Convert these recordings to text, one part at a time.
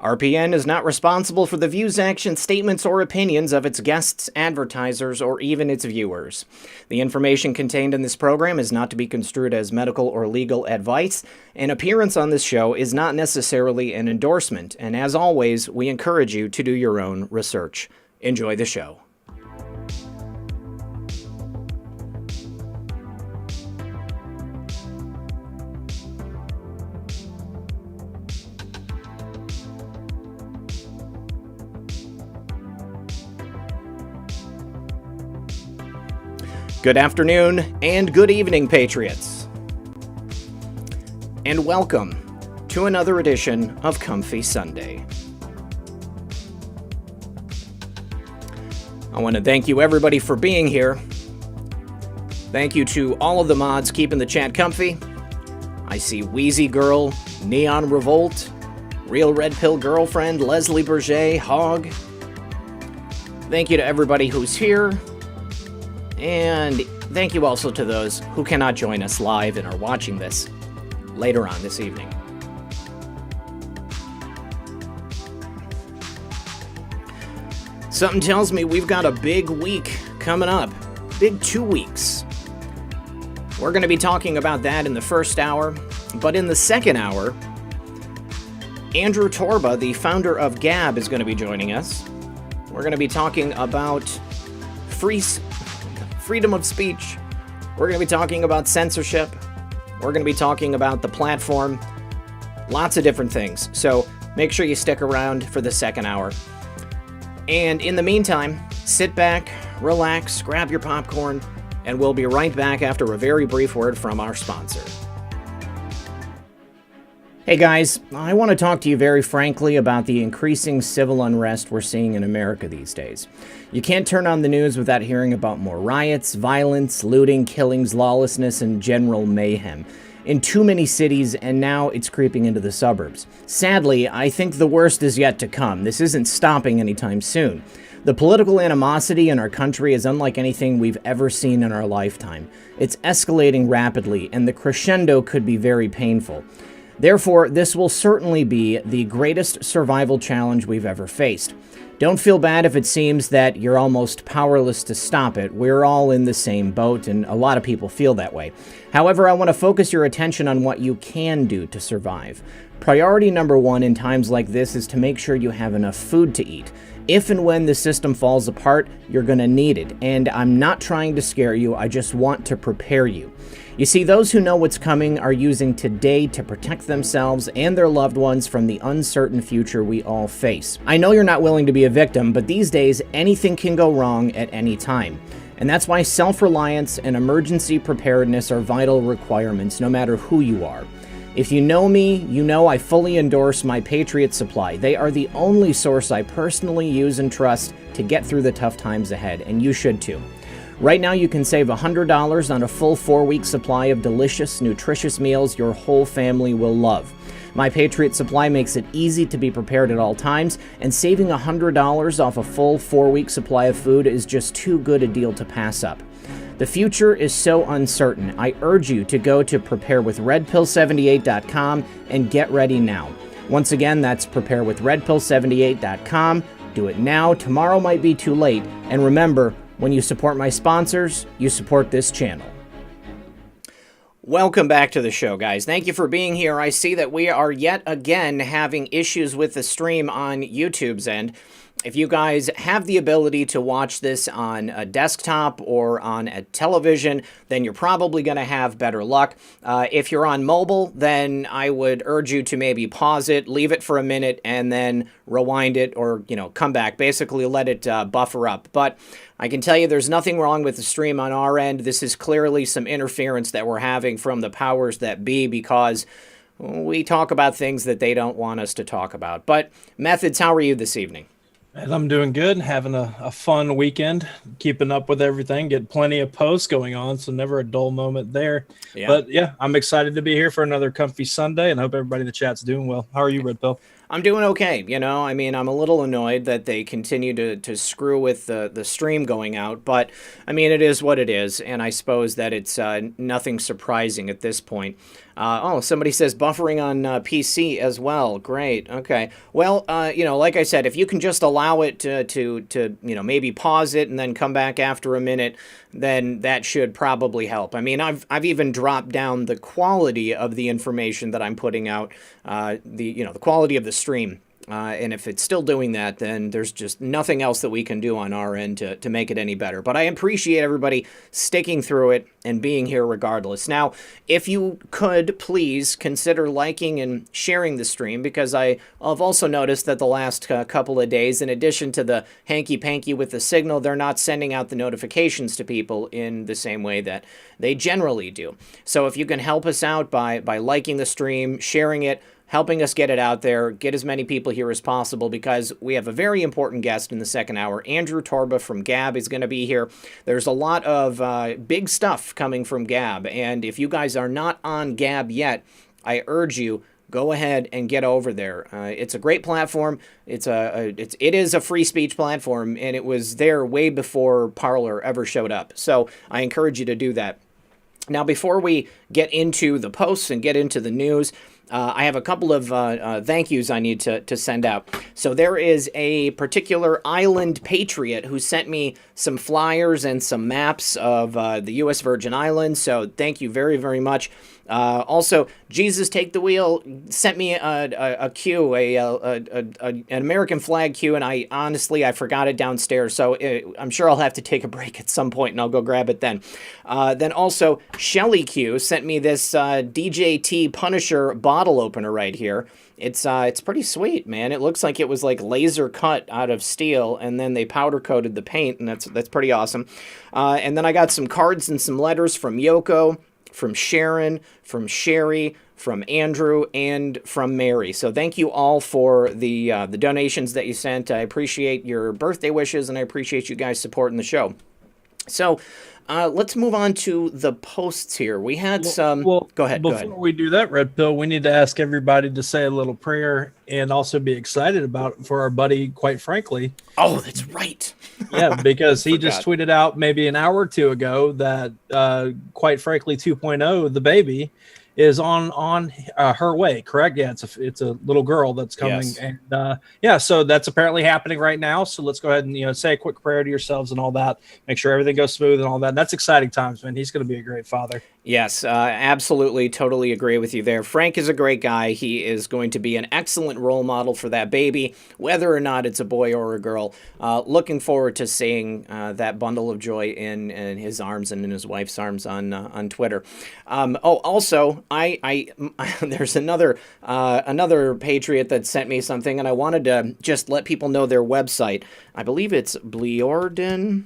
RPN is not responsible for the views, actions, statements, or opinions of its guests, advertisers, or even its viewers. The information contained in this program is not to be construed as medical or legal advice. An appearance on this show is not necessarily an endorsement, and as always, we encourage you to do your own research. Enjoy the show. Good afternoon and good evening, Patriots. And welcome to another edition of Comfy Sunday. I want to thank you, everybody, for being here. Thank you to all of the mods keeping the chat comfy. I see Wheezy Girl, Neon Revolt, Real Red Pill Girlfriend, Leslie Berger, Hog. Thank you to everybody who's here. And thank you also to those who cannot join us live and are watching this later on this evening. Something tells me we've got a big week coming up. Big 2 weeks. We're going to be talking about that in the first hour. But in the second hour, Andrew Torba, the founder of Gab, is going to be joining us. We're going to be talking about freedom of speech. We're going to be talking about censorship. We're going to be talking about the platform. Lots of different things. So make sure you stick around for the second hour. And in the meantime, sit back, relax, grab your popcorn, and we'll be right back after a very brief word from our sponsor. Hey guys, I want to talk to you very frankly about the increasing civil unrest we're seeing in America these days. You can't turn on the news without hearing about more riots, violence, looting, killings, lawlessness, and general mayhem in too many cities, and now it's creeping into the suburbs. Sadly, I think the worst is yet to come. This isn't stopping anytime soon. The political animosity in our country is unlike anything we've ever seen in our lifetime. It's escalating rapidly, and the crescendo could be very painful. Therefore, this will certainly be the greatest survival challenge we've ever faced. Don't feel bad if it seems that you're almost powerless to stop it. We're all in the same boat, and a lot of people feel that way. However, I want to focus your attention on what you can do to survive. Priority number one in times like this is to make sure you have enough food to eat. If and when the system falls apart, you're going to need it. And I'm not trying to scare you, I just want to prepare you. You see, those who know what's coming are using today to protect themselves and their loved ones from the uncertain future we all face. I know you're not willing to be a victim, but these days, anything can go wrong at any time. And that's why self-reliance and emergency preparedness are vital requirements, no matter who you are. If you know me, you know I fully endorse my Patriot Supply. They are the only source I personally use and trust to get through the tough times ahead, and you should too. Right now, you can save $100 on a full 4-week supply of delicious, nutritious meals your whole family will love. My Patriot Supply makes it easy to be prepared at all times, and saving $100 off a full 4-week supply of food is just too good a deal to pass up. The future is so uncertain. I urge you to go to preparewithredpill78.com and get ready now. Once again, that's preparewithredpill78.com. Do it now. Tomorrow might be too late. And remember, when you support my sponsors, you support this channel. Welcome back to the show, guys. Thank you for being here. I see that we are yet again having issues with the stream on YouTube's end. If you guys have the ability to watch this on a desktop or on a television, then you're probably going to have better luck. If you're on mobile, then I would urge you to maybe pause it, leave it for a minute, and then rewind it or, come back. Basically, let it buffer up. But I can tell you there's nothing wrong with the stream on our end. This is clearly some interference that we're having from the powers that be because we talk about things that they don't want us to talk about. But Methods, how are you this evening? And I'm doing good, having a fun weekend, keeping up with everything, get plenty of posts going on, so never a dull moment there. Yeah. But yeah, I'm excited to be here for another comfy Sunday, and I hope everybody in the chat's doing well. How are you, Red Pill? I'm doing okay. I mean, I'm a little annoyed that they continue to screw with the stream going out, but I mean, it is what it is, and I suppose that it's nothing surprising at this point. Somebody says buffering on PC as well. Great. Okay. Well, like I said, if you can just allow it to maybe pause it and then come back after a minute, then that should probably help. I mean, I've even dropped down the quality of the information that I'm putting out, the quality of the stream. And if it's still doing that, then there's just nothing else that we can do on our end to make it any better. But I appreciate everybody sticking through it and being here regardless. Now, if you could please consider liking and sharing the stream, because I've also noticed that the last couple of days, in addition to the hanky-panky with the signal, they're not sending out the notifications to people in the same way that they generally do. So if you can help us out by liking the stream, sharing it, helping us get it out there, get as many people here as possible, because we have a very important guest in the second hour. Andrew Torba from Gab is going to be here. There's a lot of big stuff coming from Gab, and if you guys are not on Gab yet, I urge you, go ahead and get over there. It's a great platform. It is a free speech platform, and it was there way before Parler ever showed up. So I encourage you to do that. Now, before we get into the posts and get into the news, I have a couple of thank yous I need to send out. So there is a particular island patriot who sent me some flyers and some maps of the U.S. Virgin Islands. So thank you very, very much. Also, Jesus Take the Wheel sent me a cue, an American flag cue, and I forgot it downstairs. So I'm sure I'll have to take a break at some point, and I'll go grab it then. Then also, Shelly Q sent me this DJT Punisher bottle opener right here. It's pretty sweet, man. It looks like it was like laser cut out of steel, and then they powder coated the paint, and that's pretty awesome. And then I got some cards and some letters from Yoko, from Sharon, from Sherry, from Andrew, and from Mary. So thank you all for the donations that you sent. I appreciate your birthday wishes, and I appreciate you guys supporting the show. So let's move on to the posts here. We had some... Go ahead. Before we do that, Red Pill, we need to ask everybody to say a little prayer and also be excited about it for our buddy, quite frankly. Oh, that's right. Yeah, because he just tweeted out maybe an hour or two ago that, quite frankly, 2.0, the baby, is on her way, correct? Yeah, it's a little girl that's coming. Yes. And so that's apparently happening right now. So let's go ahead and say a quick prayer to yourselves and all that. Make sure everything goes smooth and all that. That's exciting times, man. He's going to be a great father. Yes, absolutely, totally agree with you there. Frank is a great guy. He is going to be an excellent role model for that baby, whether or not it's a boy or a girl. Looking forward to seeing that bundle of joy in his arms and in his wife's arms on Twitter. Also, I there's another patriot that sent me something, and I wanted to just let people know their website. I believe it's bleorden.com.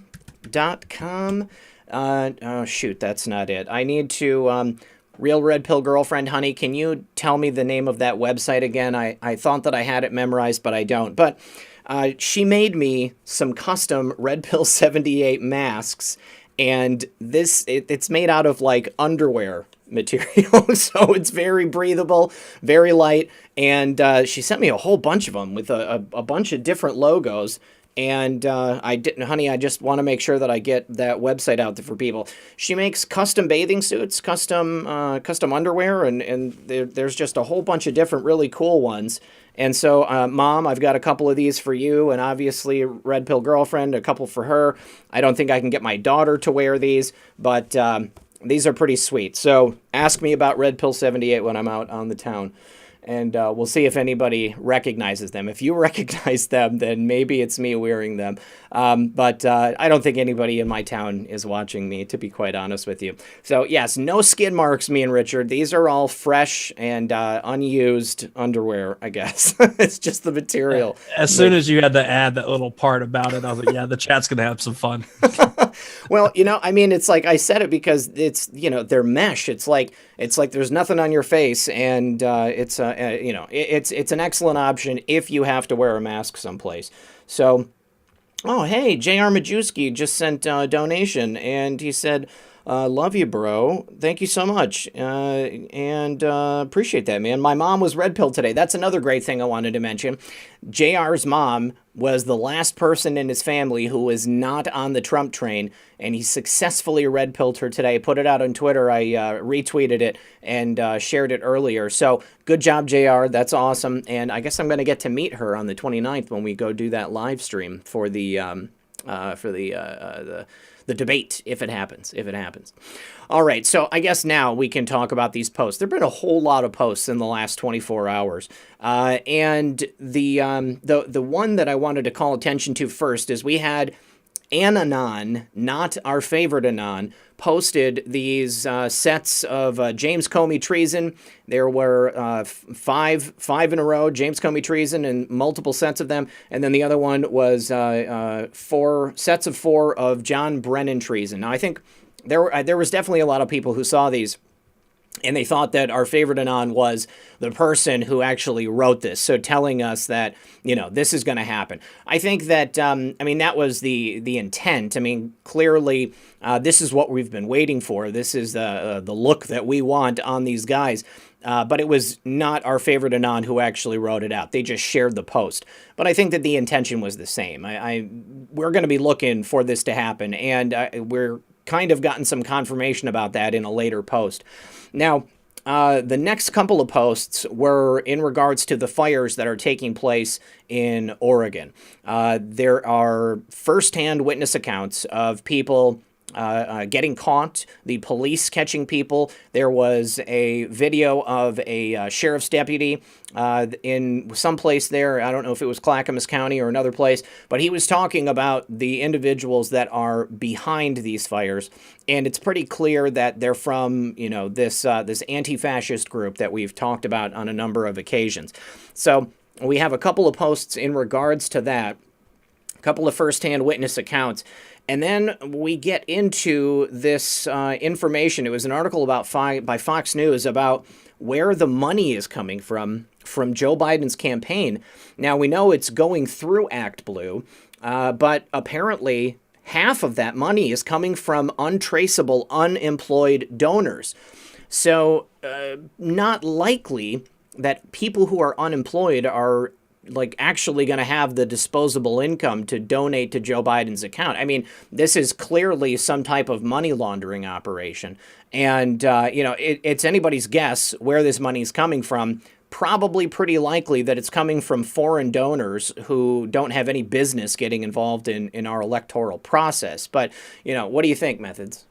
Shoot, that's not it. I need to, Real Red Pill Girlfriend, honey, can you tell me the name of that website again? I thought that I had it memorized, but I don't. But she made me some custom Red Pill 78 masks, and it's made out of like underwear material, so it's very breathable, very light, and she sent me a whole bunch of them with a bunch of different logos. And I just want to make sure that I get that website out there for people. She makes custom bathing suits, custom underwear, and there's just a whole bunch of different really cool ones. And so, Mom, I've got a couple of these for you, and obviously, Red Pill Girlfriend, a couple for her. I don't think I can get my daughter to wear these, but these are pretty sweet. So ask me about Red Pill 78 when I'm out on the town. And we'll see if anybody recognizes them. If you recognize them, then maybe it's me wearing them. But I don't think anybody in my town is watching me, to be quite honest with you. So, yes, no skid marks, me and Richard. These are all fresh and unused underwear, I guess. It's just the material. As soon as you had to add that little part about it, I was like, yeah, the chat's going to have some fun. Well, I mean, it's like I said it because it's, they're mesh. It's like there's nothing on your face, and it's an excellent option if you have to wear a mask someplace. So, oh, hey, J.R. Majewski just sent a donation, and he said, Love you, bro. Thank you so much. And appreciate that, man. My mom was red pilled today. That's another great thing I wanted to mention. JR's mom was the last person in his family who was not on the Trump train, and he successfully red pilled her today. Put it out on Twitter. I retweeted it and shared it earlier. So good job, JR. That's awesome. And I guess I'm going to get to meet her on the 29th when we go do that live stream for the debate, if it happens. All right, so I guess now we can talk about these posts. There have been a whole lot of posts in the last 24 hours. And the one that I wanted to call attention to first is we had Anon, not our favorite Anon, posted these sets of James Comey treason. There were five in a row, James Comey treason, and multiple sets of them. And then the other one was 4 sets of 4 of John Brennan treason. Now, I think there was definitely a lot of people who saw these, and they thought that our favorite Anon was the person who actually wrote this. So telling us that, this is going to happen. I think that, that was the intent. I mean, clearly, this is what we've been waiting for. This is the look that we want on these guys. But it was not our favorite Anon who actually wrote it out. They just shared the post. But I think that the intention was the same. We're going to be looking for this to happen, and we're kind of gotten some confirmation about that in a later post. Now, the next couple of posts were in regards to the fires that are taking place in Oregon. There are firsthand witness accounts of people getting caught, the police catching people. There was a video of a sheriff's deputy in some place there. I don't know if it was Clackamas County or another place, but he was talking about the individuals that are behind these fires. And it's pretty clear that they're from, this anti-fascist group that we've talked about on a number of occasions. So we have a couple of posts in regards to that, a couple of firsthand witness accounts. And then we get into this information. It was an article by Fox News about where the money is coming from Joe Biden's campaign. Now, we know it's going through Act Blue, but apparently half of that money is coming from untraceable, unemployed donors. So not likely that people who are unemployed are actually going to have the disposable income to donate to Joe Biden's account. I mean, this is clearly some type of money laundering operation. And, it's anybody's guess where this money is coming from. Probably pretty likely that it's coming from foreign donors who don't have any business getting involved in our electoral process. But, what do you think, Methods?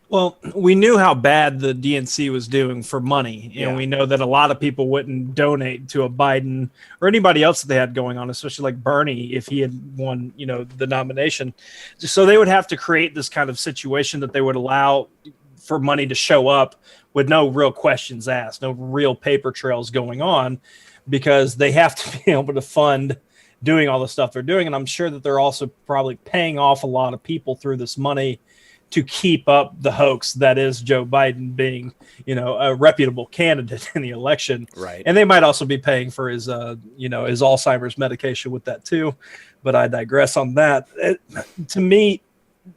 Well, we knew how bad the DNC was doing for money. And we know that a lot of people wouldn't donate to a Biden or anybody else that they had going on, especially like Bernie, if he had won, the nomination. So they would have to create this kind of situation that they would allow for money to show up with no real questions asked, no real paper trails going on, because they have to be able to fund doing all the stuff they're doing. And I'm sure that they're also probably paying off a lot of people through this money to keep up the hoax that is Joe Biden being, a reputable candidate in the election. Right. And they might also be paying for his, his Alzheimer's medication with that too. But I digress on that. To me,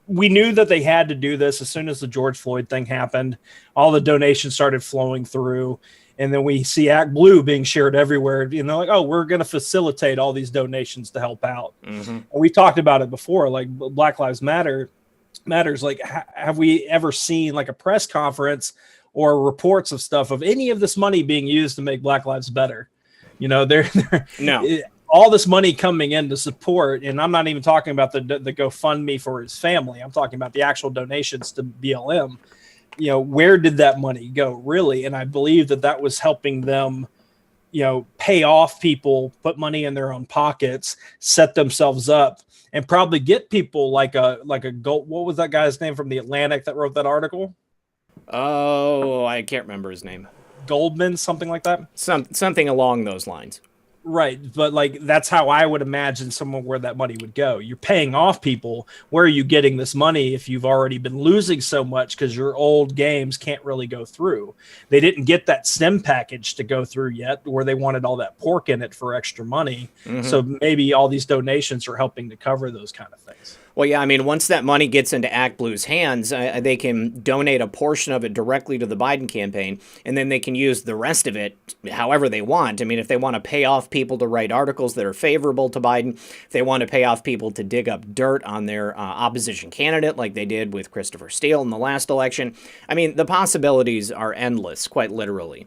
we knew that they had to do this as soon as the George Floyd thing happened. All the donations started flowing through. And then we see Act Blue being shared everywhere, we're going to facilitate all these donations to help out. Mm-hmm. And we talked about it before, like Black Lives Matters. Like, have we ever seen like a press conference or reports of stuff of any of this money being used to make Black lives better? No. All this money coming in to support, and I'm not even talking about the GoFundMe for his family. I'm talking about the actual donations to BLM. Where did that money go, really? And I believe that was helping them, pay off people, put money in their own pockets, set themselves up, and probably get people like a gold. What was that guy's name from the Atlantic that wrote that article? Oh, I can't remember his name. Goldman, something like that. Something along those lines. Right. But that's how I would imagine where that money would go. You're paying off people. Where are you getting this money if you've already been losing so much because your old games can't really go through? They didn't get that STEM package to go through yet, where they wanted all that pork in it for extra money. Mm-hmm. So maybe all these donations are helping to cover those kind of things. Well, yeah, I mean, once that money gets into ActBlue's hands, they can donate a portion of it directly to the Biden campaign, and then they can use the rest of it however they want. I mean, if they want to pay off people to write articles that are favorable to Biden, if they want to pay off people to dig up dirt on their opposition candidate, like they did with Christopher Steele in the last election, I mean, the possibilities are endless, quite literally.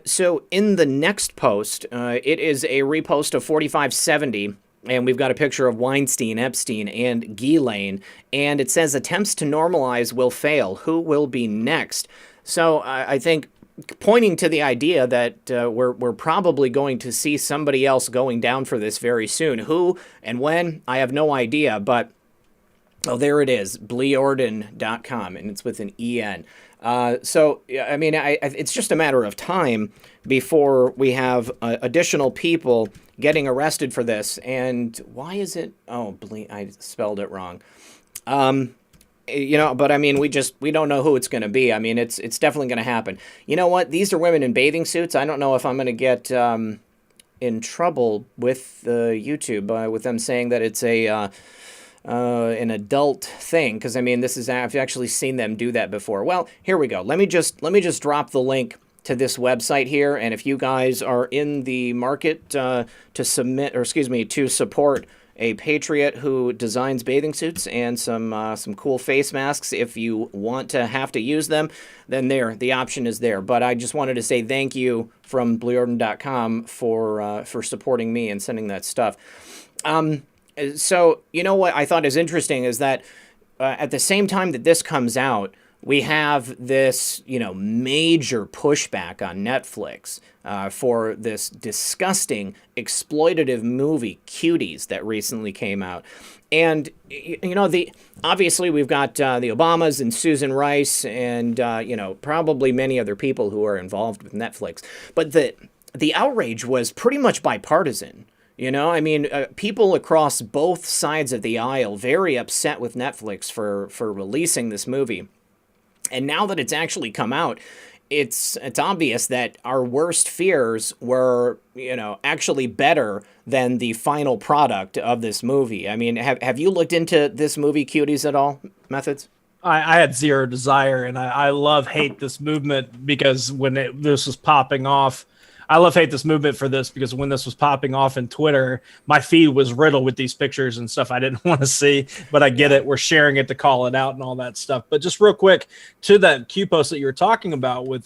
So in the next post, it is a repost of 4570. And we've got a picture of Weinstein, Epstein, and METHYLENE. And it says, attempts to normalize will fail. Who will be next? So I think pointing to the idea that we're probably going to see somebody else going down for this very soon. Who and when, I have no idea. But, oh, there it is, bleorden.com, and it's with an E-N. So, I mean, it's just a matter of time before we have additional people getting arrested for this. And why is it? Oh, I spelled it wrong. But I mean, we don't know who it's going to be. I mean, it's definitely going to happen. You know what? These are women in bathing suits. I don't know if I'm going to get in trouble with YouTube with them saying that it's an adult thing, because I mean, I've actually seen them do that before. Well, here we go. Let me just drop the link to this website here, and if you guys are in the market to support a patriot who designs bathing suits and some cool face masks, if you want to have to use them, then the option is there. But I just wanted to say thank you from bleorden.com for supporting me and sending that stuff. So, you know what I thought is interesting is that at the same time that this comes out, we have this, major pushback on Netflix for this disgusting, exploitative movie, Cuties, that recently came out. And, obviously we've got the Obamas and Susan Rice and, probably many other people who are involved with Netflix. But the outrage was pretty much bipartisan. I mean, people across both sides of the aisle very upset with Netflix for releasing this movie. And now that it's actually come out, it's obvious that our worst fears were, actually better than the final product of this movie. I mean, have you looked into this movie, Cuties, at all, Methods? I had zero desire, and I hate this movement because when this was popping off, I hate this movement for this because when this was popping off in Twitter, my feed was riddled with these pictures and stuff I didn't want to see, but I get it. We're sharing it to call it out and all that stuff. But just real quick to that Q post that you were talking about with,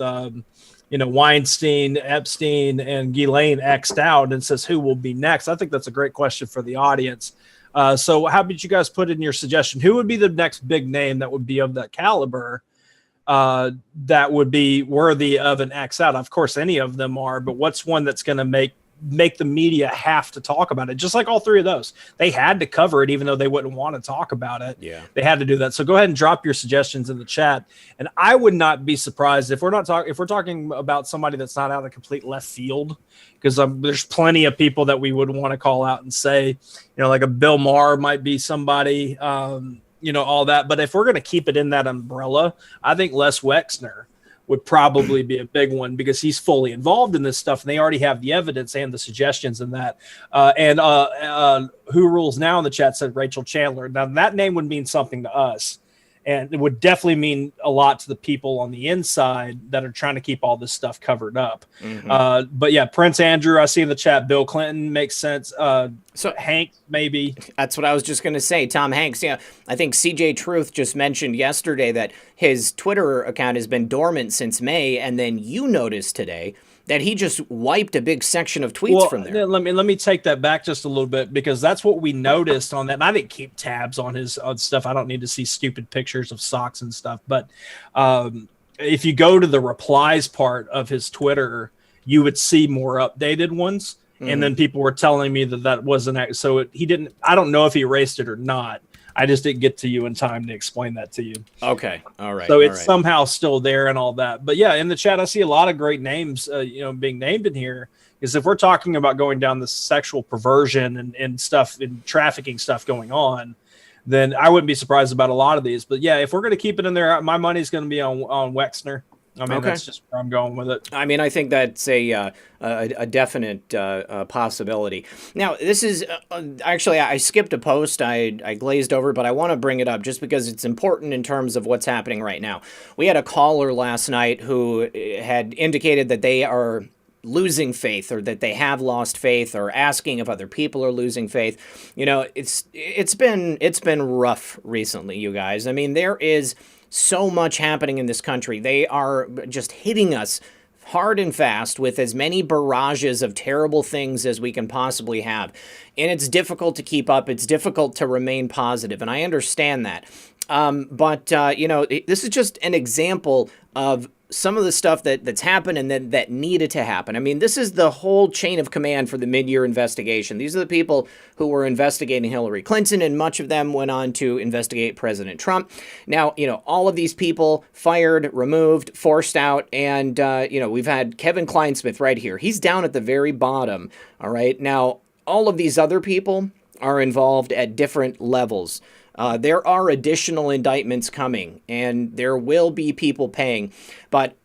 Weinstein, Epstein, and METHYLENE X'd out, and says who will be next. I think that's a great question for the audience. So how did you guys put in your suggestion? Who would be the next big name that would be of that caliber? That would be worthy of an X out. Of course, any of them are, but what's one that's going to make the media have to talk about it? Just like all three of those, they had to cover it, even though they wouldn't want to talk about it. Yeah, they had to do that. So go ahead and drop your suggestions in the chat. And I would not be surprised if we're talking about somebody that's not out of complete left field, because there's plenty of people that we would want to call out and say, like a Bill Maher might be somebody. All that. But if we're going to keep it in that umbrella, I think Les Wexner would probably be a big one because he's fully involved in this stuff and they already have the evidence and the suggestions in that. Who rules now in the chat said Rachel Chandler. Now that name would mean something to us, and it would definitely mean a lot to the people on the inside that are trying to keep all this stuff covered up. Mm-hmm. But yeah, Prince Andrew, I see in the chat, Bill Clinton makes sense. So Hanks, maybe. That's what I was just going to say. Tom Hanks. Yeah. I think CJ Truth just mentioned yesterday that his Twitter account has been dormant since May. And then you noticed today that he just wiped a big section of tweets from there. Let me take that back just a little bit, because that's what we noticed on that. And I didn't keep tabs on his stuff. I don't need to see stupid pictures of socks and stuff. But if you go to the replies part of his Twitter, you would see more updated ones. Mm-hmm. And then people were telling me that wasn't. So he didn't. I don't know if he erased it or not. I just didn't get to you in time to explain that to you. Okay. All right. So it's somehow still there and all that. But yeah, in the chat, I see a lot of great names, being named in here. Because if we're talking about going down the sexual perversion and stuff and trafficking stuff going on, then I wouldn't be surprised about a lot of these. But yeah, if we're going to keep it in there, my money's going to be on Wexner. I mean, that's just where I'm going with it. I mean, I think that's a definite possibility. Now, this is actually, I skipped a post. I glazed over, but I want to bring it up just because it's important in terms of what's happening right now. We had a caller last night who had indicated that they are losing faith, or that they have lost faith, or asking if other people are losing faith. You know, it's been rough recently, you guys. I mean, there is so much happening in this country. They are just hitting us hard and fast with as many barrages of terrible things as we can possibly have. And it's difficult to keep up. It's difficult to remain positive. And I understand that. But you know, this is just an example of some of the stuff that's happened and that needed to happen. I mean, this is the whole chain of command for the mid-year investigation. These are the people who were investigating Hillary Clinton, and much of them went on to investigate President Trump. Now, you know, all of these people fired, removed, forced out, and, you know, we've had Kevin Kleinsmith right here. He's down at the very bottom, all right? Now, all of these other people are involved at different levels. There are additional indictments coming, and there will be people paying, but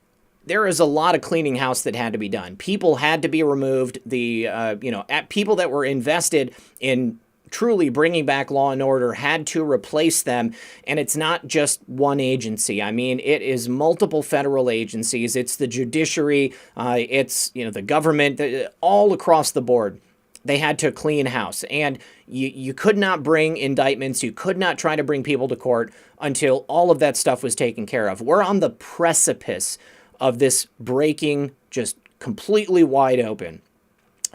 there is a lot of cleaning house that had to be done. People had to be removed. People that were invested in truly bringing back law and order had to replace them, and it's not just one agency. I mean, it is multiple federal agencies. It's the judiciary. It's, you know, the government, all across the board. They had to clean house, and you could not bring indictments. You could not try to bring people to court until all of that stuff was taken care of. We're on the precipice of this breaking just completely wide open.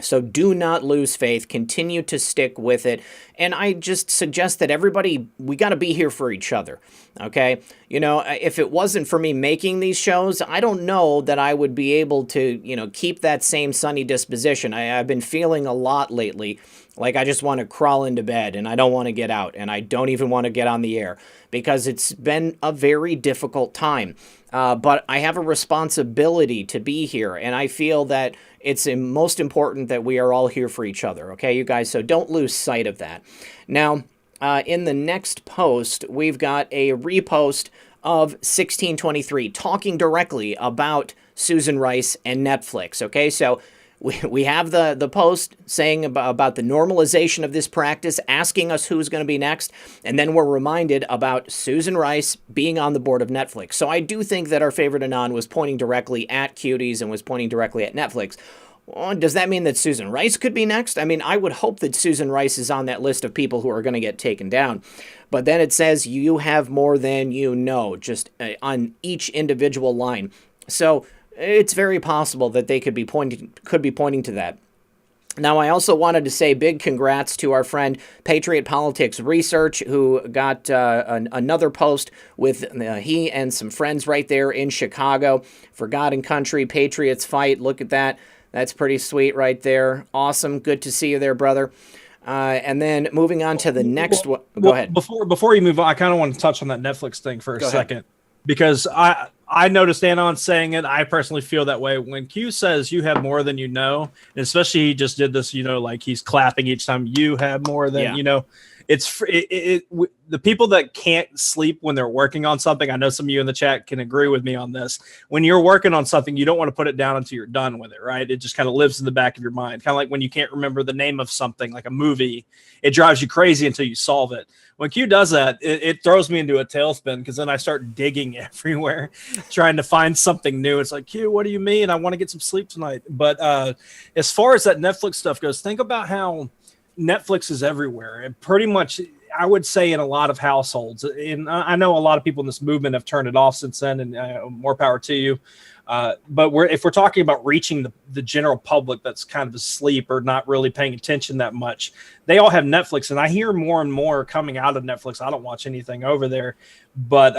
So do not lose faith. Continue to stick with it. And I just suggest that everybody, we got to be here for each other. Okay? You know, if it wasn't for me making these shows, I don't know that I would be able to, you know, keep that same sunny disposition. I've been feeling a lot lately like I just want to crawl into bed and I don't want to get out, and I don't even want to get on the air because it's been a very difficult time. But I have a responsibility to be here, and I feel that it's most important that we are all here for each other, okay, you guys? So don't lose sight of that. Now, in the next post, we've got a repost of 1623 talking directly about Susan Rice and Netflix, okay? So we have the post saying about the normalization of this practice, asking us who's going to be next, and then we're reminded about Susan Rice being on the board of Netflix. So I do think that our favorite Anon was pointing directly at cuties and was pointing directly at Netflix. Well, does that mean that Susan Rice could be next? I mean, I would hope that Susan Rice is on that list of people who are going to get taken down. But then it says you have more than you know, just on each individual line. So it's very possible that they could be pointing to that. Now, I also wanted to say big congrats to our friend Patriot Politics Research, who got another post with he and some friends right there in Chicago. For God and Country, Patriots Fight. Look at that. That's pretty sweet right there. Awesome. Good to see you there, brother. And then moving on to the next one. Go ahead. Before you move on, I kind of want to touch on that Netflix thing for a second. Because I noticed Anon saying it. I personally feel that way. When Q says you have more than you know, and especially he just did this, you know, like he's clapping each time you have more than, you know, the people that can't sleep when they're working on something. I know some of you in the chat can agree with me on this. When you're working on something, you don't want to put it down until you're done with it, right? It just kind of lives in the back of your mind. Kind of like when you can't remember the name of something, like a movie, it drives you crazy until you solve it. When Q does that, it throws me into a tailspin because then I start digging everywhere, trying to find something new. It's like, Q, what do you mean? I want to get some sleep tonight. But as far as that Netflix stuff goes, think about how Netflix is everywhere. And pretty much, I would say in a lot of households, and I know a lot of people in this movement have turned it off since then, and more power to you. But if we're talking about reaching the general public that's kind of asleep or not really paying attention that much, they all have Netflix, and I hear more and more coming out of Netflix. I don't watch anything over there, but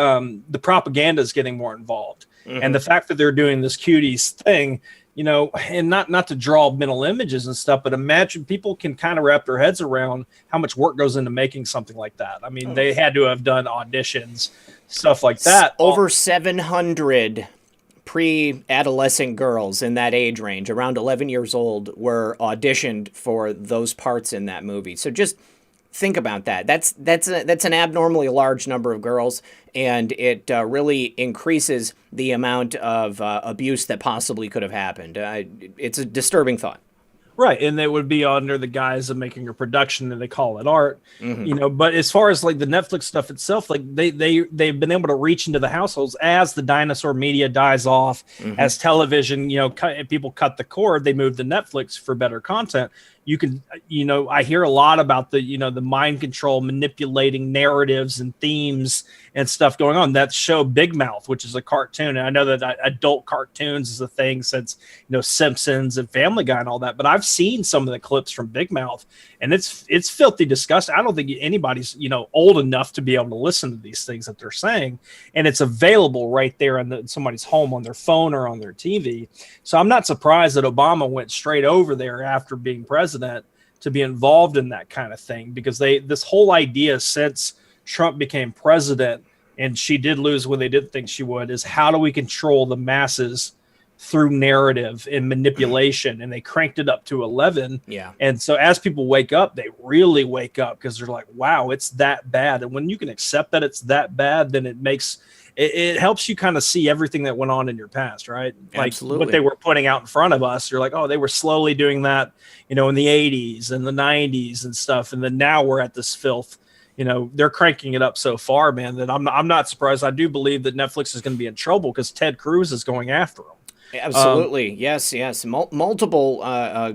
the propaganda is getting more involved. Mm-hmm. And the fact that they're doing this cuties thing, you know, and not to draw mental images and stuff, but imagine people can kind of wrap their heads around how much work goes into making something like that. I mean, they had to have done auditions, stuff like that. Over 700 pre-adolescent girls in that age range, around 11 years old, were auditioned for those parts in that movie. So just think about that. That's an abnormally large number of girls, and it really increases the amount of abuse that possibly could have happened. It's a disturbing thought. Right, and they would be under the guise of making a production, and they call it art, But as far as like the Netflix stuff itself, like they've been able to reach into the households as the dinosaur media dies off, as television, people cut the cord, they move to Netflix for better content. You can, I hear a lot about the mind control, manipulating narratives and themes and stuff going on. That show Big Mouth, which is a cartoon, and I know that adult cartoons is a thing since Simpsons and Family Guy and all that. But I've seen some of the clips from Big Mouth, and it's filthy disgusting. I don't think anybody's old enough to be able to listen to these things that they're saying, and it's available right there in somebody's home on their phone or on their TV. So I'm not surprised that Obama went straight over there after being president to be involved in that kind of thing, because this whole idea since Trump became president, and she did lose when they didn't think she would, is how do we control the masses through narrative and manipulation? And they cranked it up to 11. Yeah. And so as people wake up, they really wake up, because they're like, wow, it's that bad. And when you can accept that it's that bad, then it helps you kind of see everything that went on in your past, right? Like Absolutely. What they were putting out in front of us. You're like, oh, they were slowly doing that, in the 80s and the 90s and stuff. And then now we're at this filth. They're cranking it up so far, man, that I'm not surprised. I do believe that Netflix is going to be in trouble because Ted Cruz is going after them. Absolutely. Yes. Multiple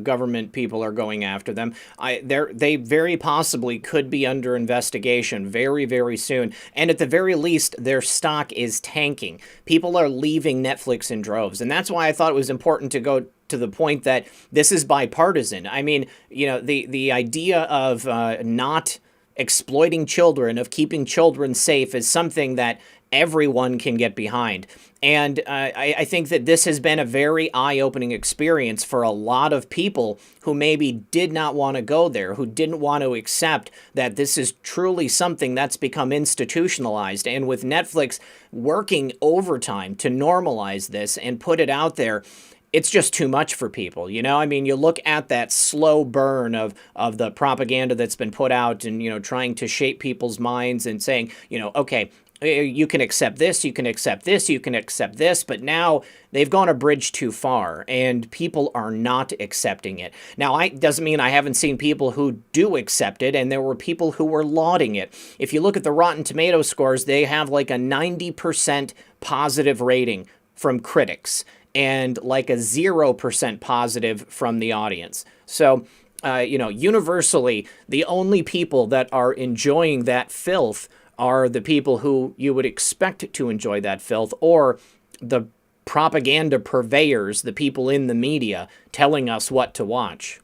government people are going after them. They very possibly could be under investigation very, very soon. And at the very least, their stock is tanking. People are leaving Netflix in droves. And that's why I thought it was important to go to the point that this is bipartisan. I mean, the idea of not exploiting children, of keeping children safe, is something that everyone can get behind. And I think that this has been a very eye-opening experience for a lot of people who maybe did not want to go there, who didn't want to accept that this is truly something that's become institutionalized. And with Netflix working overtime to normalize this and put it out there, it's just too much for people. I mean, you look at that slow burn of the propaganda that's been put out and, trying to shape people's minds and saying, okay, you can accept this, you can accept this, you can accept this, but now they've gone a bridge too far and people are not accepting it. Now, it doesn't mean I haven't seen people who do accept it, and there were people who were lauding it. If you look at the Rotten Tomato scores, they have like a 90% positive rating from critics and like a 0% positive from the audience. So, universally, the only people that are enjoying that filth are the people who you would expect to enjoy that filth, or the propaganda purveyors, the people in the media telling us what to watch.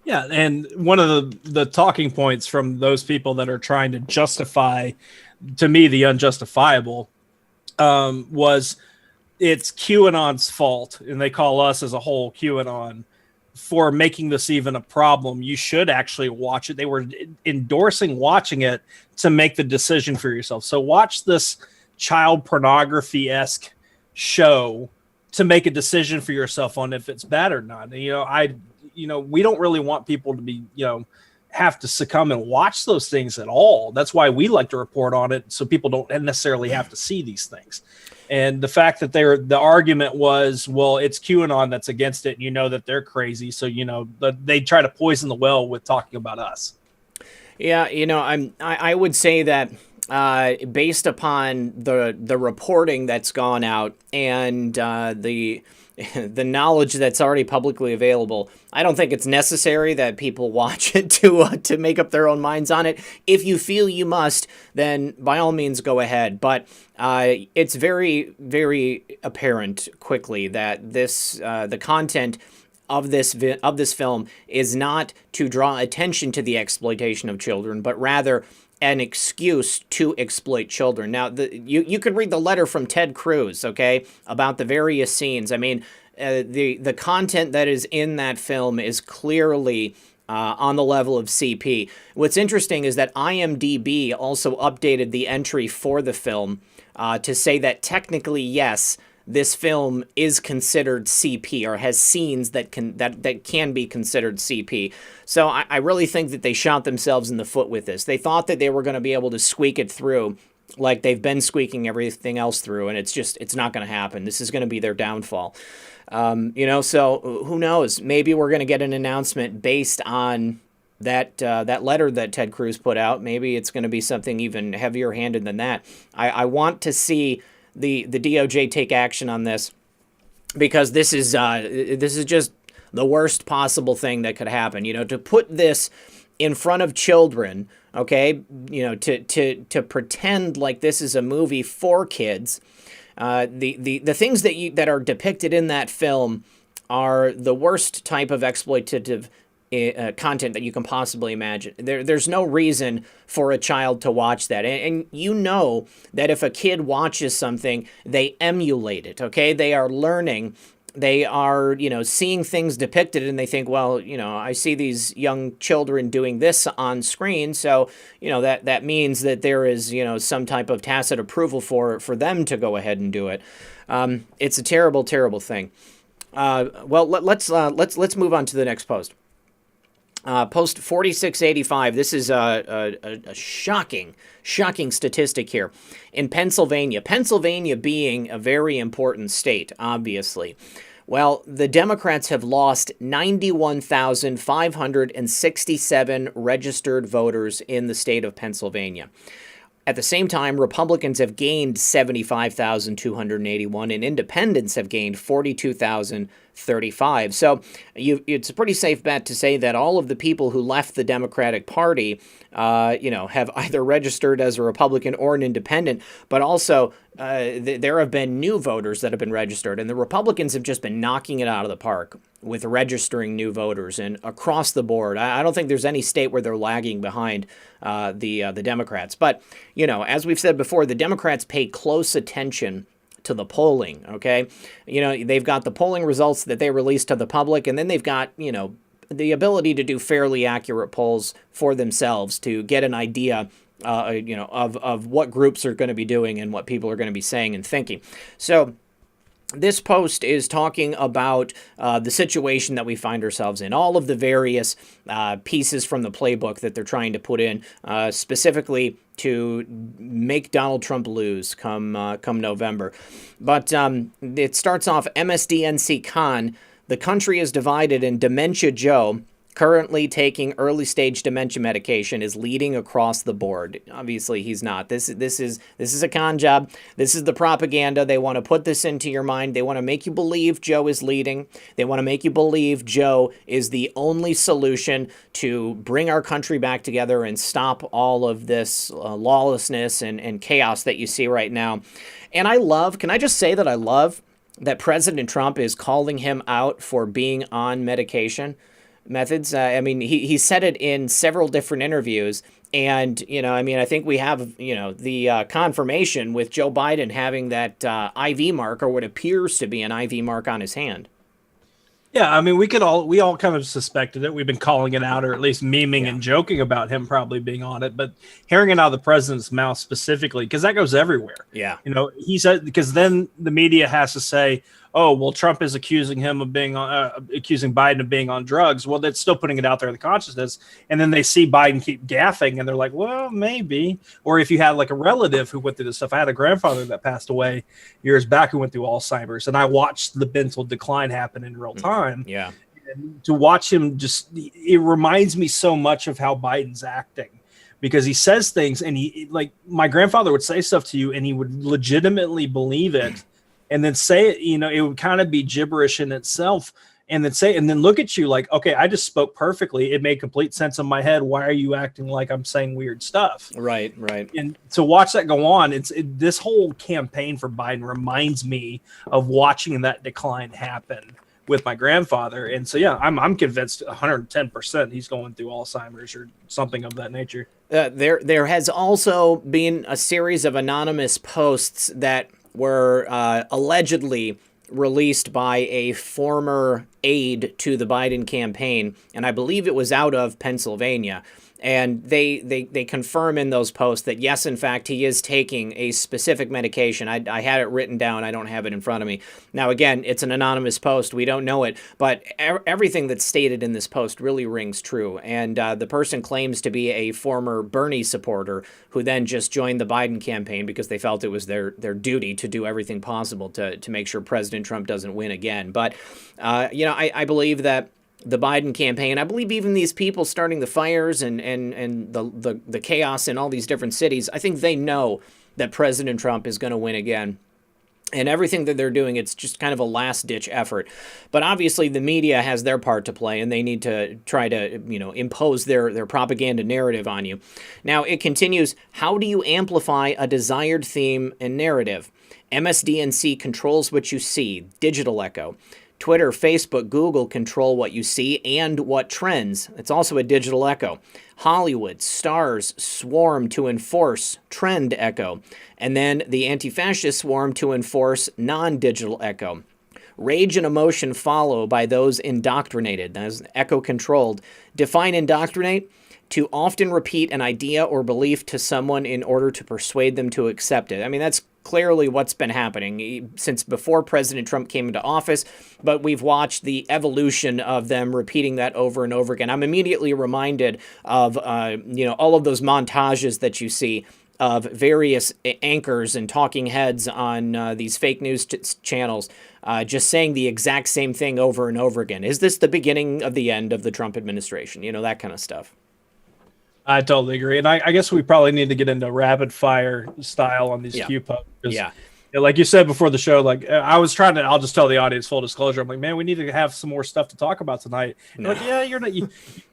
Yeah, and one of the talking points from those people that are trying to justify, to me, the unjustifiable, was it's QAnon's fault, and they call us as a whole QAnon for making this even a problem. You should actually watch it. They were endorsing watching it to make the decision for yourself. So watch this child pornography-esque show to make a decision for yourself on if it's bad or not. And, we don't really want people to be, have to succumb and watch those things at all. That's why we like to report on it, so people don't necessarily have to see these things. And the fact that the argument was, well, it's QAnon that's against it, and that they're crazy, so they try to poison the well with talking about us. Yeah, I would say that based upon the reporting that's gone out and the knowledge that's already publicly available, I don't think it's necessary that people watch it to make up their own minds on it. If you feel you must, then by all means go ahead. But it's very, very apparent quickly that the content of this film is not to draw attention to the exploitation of children, but rather an excuse to exploit children. Now, you could read the letter from Ted Cruz, okay, about the various scenes. I mean, the content that is in that film is clearly on the level of CP. What's interesting is that IMDb also updated the entry for the film to say that technically, yes, this film is considered CP or has scenes that can be considered CP. So I really think that they shot themselves in the foot with this. They thought that they were going to be able to squeak it through like they've been squeaking everything else through, and it's not going to happen. This is going to be their downfall. So who knows? Maybe we're going to get an announcement based on that letter that Ted Cruz put out. Maybe it's going to be something even heavier handed than that. I want to see the DOJ take action on this, because this is just the worst possible thing that could happen. To put this in front of children, okay, to pretend like this is a movie for kids. The things that are depicted in that film are the worst type of exploitative content that you can possibly imagine. There's no reason for a child to watch that. And that if a kid watches something, they emulate it, okay? They are learning. They are, seeing things depicted, and they think, well, I see these young children doing this on screen, so, that means that there is, some type of tacit approval for them to go ahead and do it. It's a terrible, terrible thing. Let's move on to the next post. Post 4685. This is a shocking statistic here. In Pennsylvania being a very important state, obviously. Well, the Democrats have lost 91,567 registered voters in the state of Pennsylvania. At the same time, Republicans have gained 75,281, and independents have gained 42,035. So it's a pretty safe bet to say that all of the people who left the Democratic Party, have either registered as a Republican or an independent, but also there have been new voters that have been registered, and the Republicans have just been knocking it out of the park with registering new voters, and across the board. I don't think there's any state where they're lagging behind the Democrats. But, as we've said before, the Democrats pay close attention to the polling, okay? They've got the polling results that they release to the public, and then they've got, the ability to do fairly accurate polls for themselves to get an idea of what groups are going to be doing and what people are going to be saying and thinking. So this post is talking about the situation that we find ourselves in, all of the various pieces from the playbook that they're trying to put in, specifically to make Donald Trump lose come November. But it starts off, MSDNC Con, the country is divided, and Dementia Joe, currently taking early-stage dementia medication, is leading across the board. Obviously, he's not. This is a con job. This is the propaganda. They want to put this into your mind. They want to make you believe Joe is leading. They want to make you believe Joe is the only solution to bring our country back together and stop all of this lawlessness and chaos that you see right now. And can I just say that I love that President Trump is calling him out for being on medication methods. He said it in several different interviews, and I think we have the confirmation with Joe Biden having that IV mark, or what appears to be an IV mark on his hand. Yeah, we all kind of suspected it. We've been calling it out, or at least memeing and joking about him probably being on it. But hearing it out of the president's mouth specifically, because that goes everywhere. Yeah, he said, because then the media has to say, oh, well, Trump is accusing him of accusing Biden of being on drugs. Well, that's still putting it out there in the consciousness. And then they see Biden keep gaffing, and they're like, well, maybe. Or if you had like a relative who went through this stuff. I had a grandfather that passed away years back who went through Alzheimer's, and I watched the mental decline happen in real time. Yeah. And to watch him it reminds me so much of how Biden's acting. Because he says things, and my grandfather would say stuff to you, and he would legitimately believe it. And then say it, it would kind of be gibberish in itself, and then look at you like, okay, I just spoke perfectly. It made complete sense in my head. Why are you acting like I'm saying weird stuff? Right. And to watch that go on, this whole campaign for Biden reminds me of watching that decline happen with my grandfather. And so, yeah, I'm convinced 110% he's going through Alzheimer's or something of that nature. There has also been a series of anonymous posts that were allegedly released by a former aide to the Biden campaign, and I believe it was out of Pennsylvania. And they confirm in those posts that, yes, in fact, he is taking a specific medication. I had it written down. I don't have it in front of me. Now, again, it's an anonymous post. We don't know it. But everything that's stated in this post really rings true. And the person claims to be a former Bernie supporter who then just joined the Biden campaign because they felt it was their duty to do everything possible to make sure President Trump doesn't win again. But, I believe that the Biden campaign, I believe even these people starting the fires and the chaos in all these different cities, I think they know that President Trump is going to win again. And everything that they're doing, it's just kind of a last-ditch effort. But obviously the media has their part to play, and they need to try to, impose their propaganda narrative on you. Now, it continues, how do you amplify a desired theme and narrative? MSDNC controls what you see, digital echo. Twitter, Facebook, Google control what you see and what trends. It's also a digital echo. Hollywood, stars swarm to enforce trend echo. And then the anti-fascists swarm to enforce non-digital echo. Rage and emotion follow by those indoctrinated. That is echo-controlled. Define indoctrinate: to often repeat an idea or belief to someone in order to persuade them to accept it. I mean, that's clearly what's been happening since before President Trump came into office, but we've watched the evolution of them repeating that over and over again. I'm immediately reminded of, all of those montages that you see of various anchors and talking heads on these fake news channels just saying the exact same thing over and over again. Is this the beginning of the end of the Trump administration? That kind of stuff. I totally agree. And I guess we probably need to get into rapid fire style on these Q posts. Yeah. Like you said before the show, I'll just tell the audience full disclosure. I'm like, man, we need to have some more stuff to talk about tonight. No. Like, yeah, you're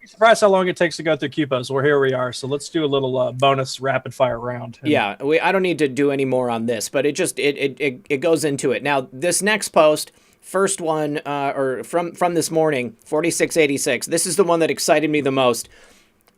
surprised how long it takes to go through Q posts. Well, here we are. So let's do a little bonus rapid fire round. Yeah. I don't need to do any more on this, but it goes into it. Now, this next post, first one, or from this morning, 4686, this is the one that excited me the most.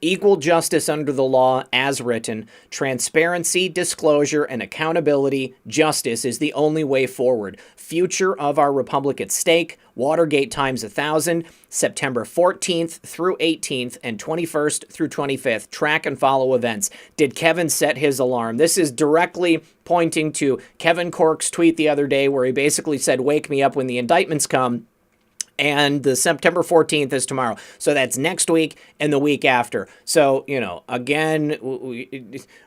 Equal justice under the law as written, transparency, disclosure, and accountability, justice is the only way forward. Future of our republic at stake, Watergate times 1,000, September 14th through 18th, and 21st through 25th. Track and follow events. Did Kevin set his alarm? This is directly pointing to Kevin Cork's tweet the other day where he basically said, wake me up when the indictments come. And the September 14th is tomorrow. So that's next week and the week after. So, again,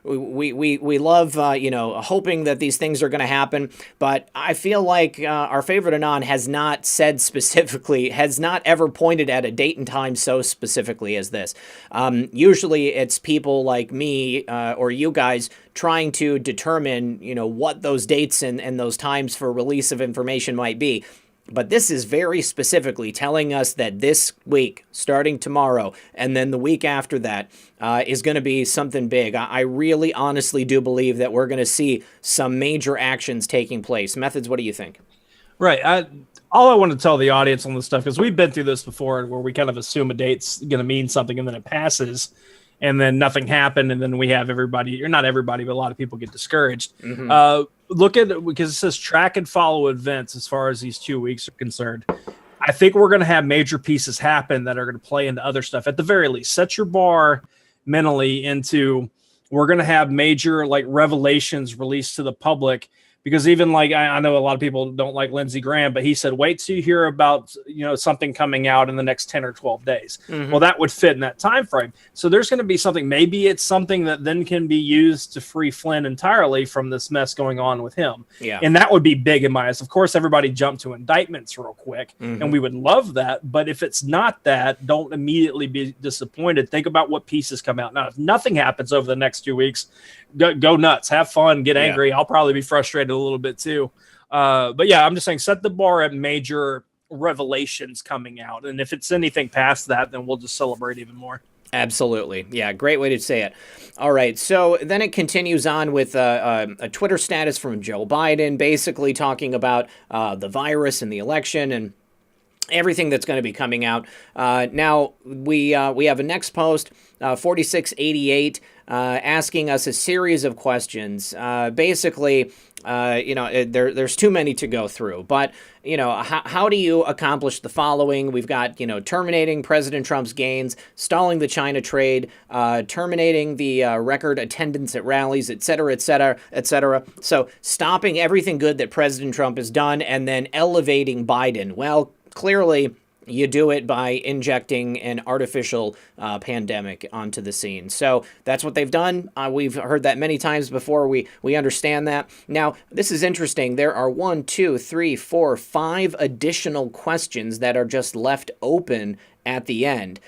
we love, hoping that these things are going to happen. But I feel like our favorite Anon has not said specifically, has not ever pointed at a date and time so specifically as this. Usually it's people like me or you guys trying to determine, what those dates and those times for release of information might be. But this is very specifically telling us that this week, starting tomorrow, and then the week after that, is going to be something big. I really honestly do believe that we're going to see some major actions taking place. Methods, what do you think? Right. All I want to tell the audience on this stuff, because we've been through this before where we kind of assume a date's going to mean something and then it passes and then nothing happened. And then we have everybody, or not everybody, but a lot of people get discouraged. Mm-hmm. Look at it because it says track and follow events as far as these 2 weeks are concerned. I think we're going to have major pieces happen that are going to play into other stuff. At the very least, set your bar mentally into we're going to have major revelations released to the public. Because even I know a lot of people don't like Lindsey Graham, but he said, wait till you hear about, something coming out in the next 10 or 12 days. Mm-hmm. Well, that would fit in that time frame. So there's going to be something, maybe it's something that then can be used to free Flynn entirely from this mess going on with him. Yeah. And that would be big in my eyes. Of course, everybody jumped to indictments real quick, mm-hmm. and we would love that. But if it's not that, don't immediately be disappointed. Think about what pieces come out. Now, if nothing happens over the next 2 weeks, go nuts, have fun, get angry. Yeah. I'll probably be frustrated a little bit too. But yeah, I'm just saying set the bar at major revelations coming out. And if it's anything past that, then we'll just celebrate even more. Absolutely. Yeah, great way to say it. All right, so then it continues on with a Twitter status from Joe Biden, basically talking about the virus and the election and everything that's going to be coming out. Now, we have a next post, 4688, asking us a series of questions. Basically, there's too many to go through. But, how do you accomplish the following? We've got, terminating President Trump's gains, stalling the China trade, terminating the record attendance at rallies, et cetera, et cetera, et cetera. So stopping everything good that President Trump has done and then elevating Biden. Well, clearly, you do it by injecting an artificial pandemic onto the scene. So that's what they've done. We've heard that many times before. We understand that. Now, this is interesting. There are 1, 2, 3, 4, 5 additional questions that are just left open at the end.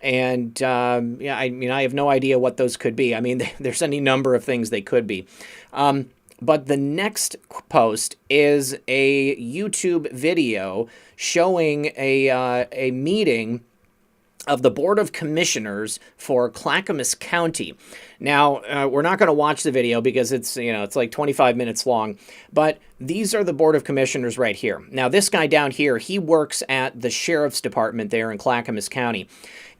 And, I have no idea what those could be. I mean, there's any number of things they could be. But the next post is a YouTube video showing a meeting of the Board of Commissioners for Clackamas County. Now, we're not going to watch the video because it's like 25 minutes long, but these are the Board of Commissioners right here. Now, this guy down here, he works at the Sheriff's Department there in Clackamas County,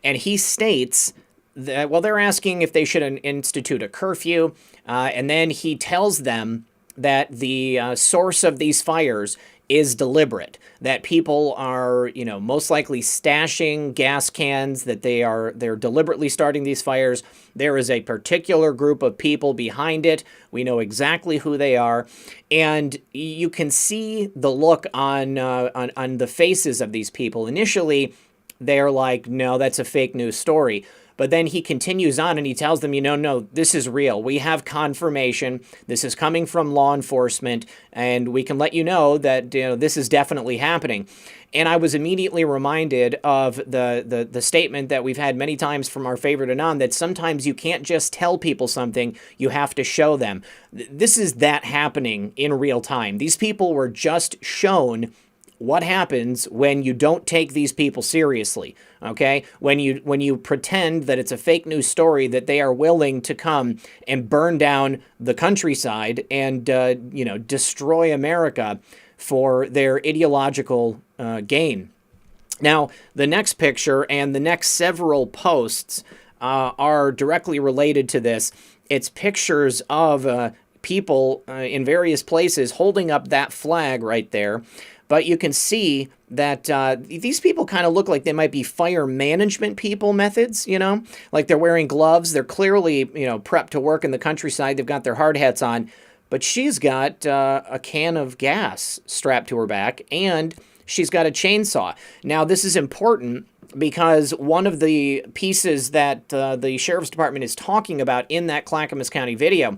and he states that, well, they're asking if they should institute a curfew, and then he tells them that the source of these fires is deliberate, that people are, most likely stashing gas cans, that they're deliberately starting these fires. There is a particular group of people behind it. We know exactly who they are, and you can see the look on the faces of these people. Initially, they're like, no, that's a fake news story. But then he continues on and he tells them, no, this is real. We have confirmation. This is coming from law enforcement, and we can let you know that this is definitely happening. And I was immediately reminded of the statement that we've had many times from our favorite Anon, that sometimes you can't just tell people something, you have to show them. This is that happening in real time. These people were just shown what happens when you don't take these people seriously, okay? When you pretend that it's a fake news story, that they are willing to come and burn down the countryside and, destroy America for their ideological gain. Now, the next picture and the next several posts are directly related to this. It's pictures of people in various places holding up that flag right there. But you can see that these people kind of look like they might be fire management people methods, like they're wearing gloves. They're clearly, prepped to work in the countryside. They've got their hard hats on. But she's got a can of gas strapped to her back, and she's got a chainsaw. Now, this is important because one of the pieces that the Sheriff's Department is talking about in that Clackamas County video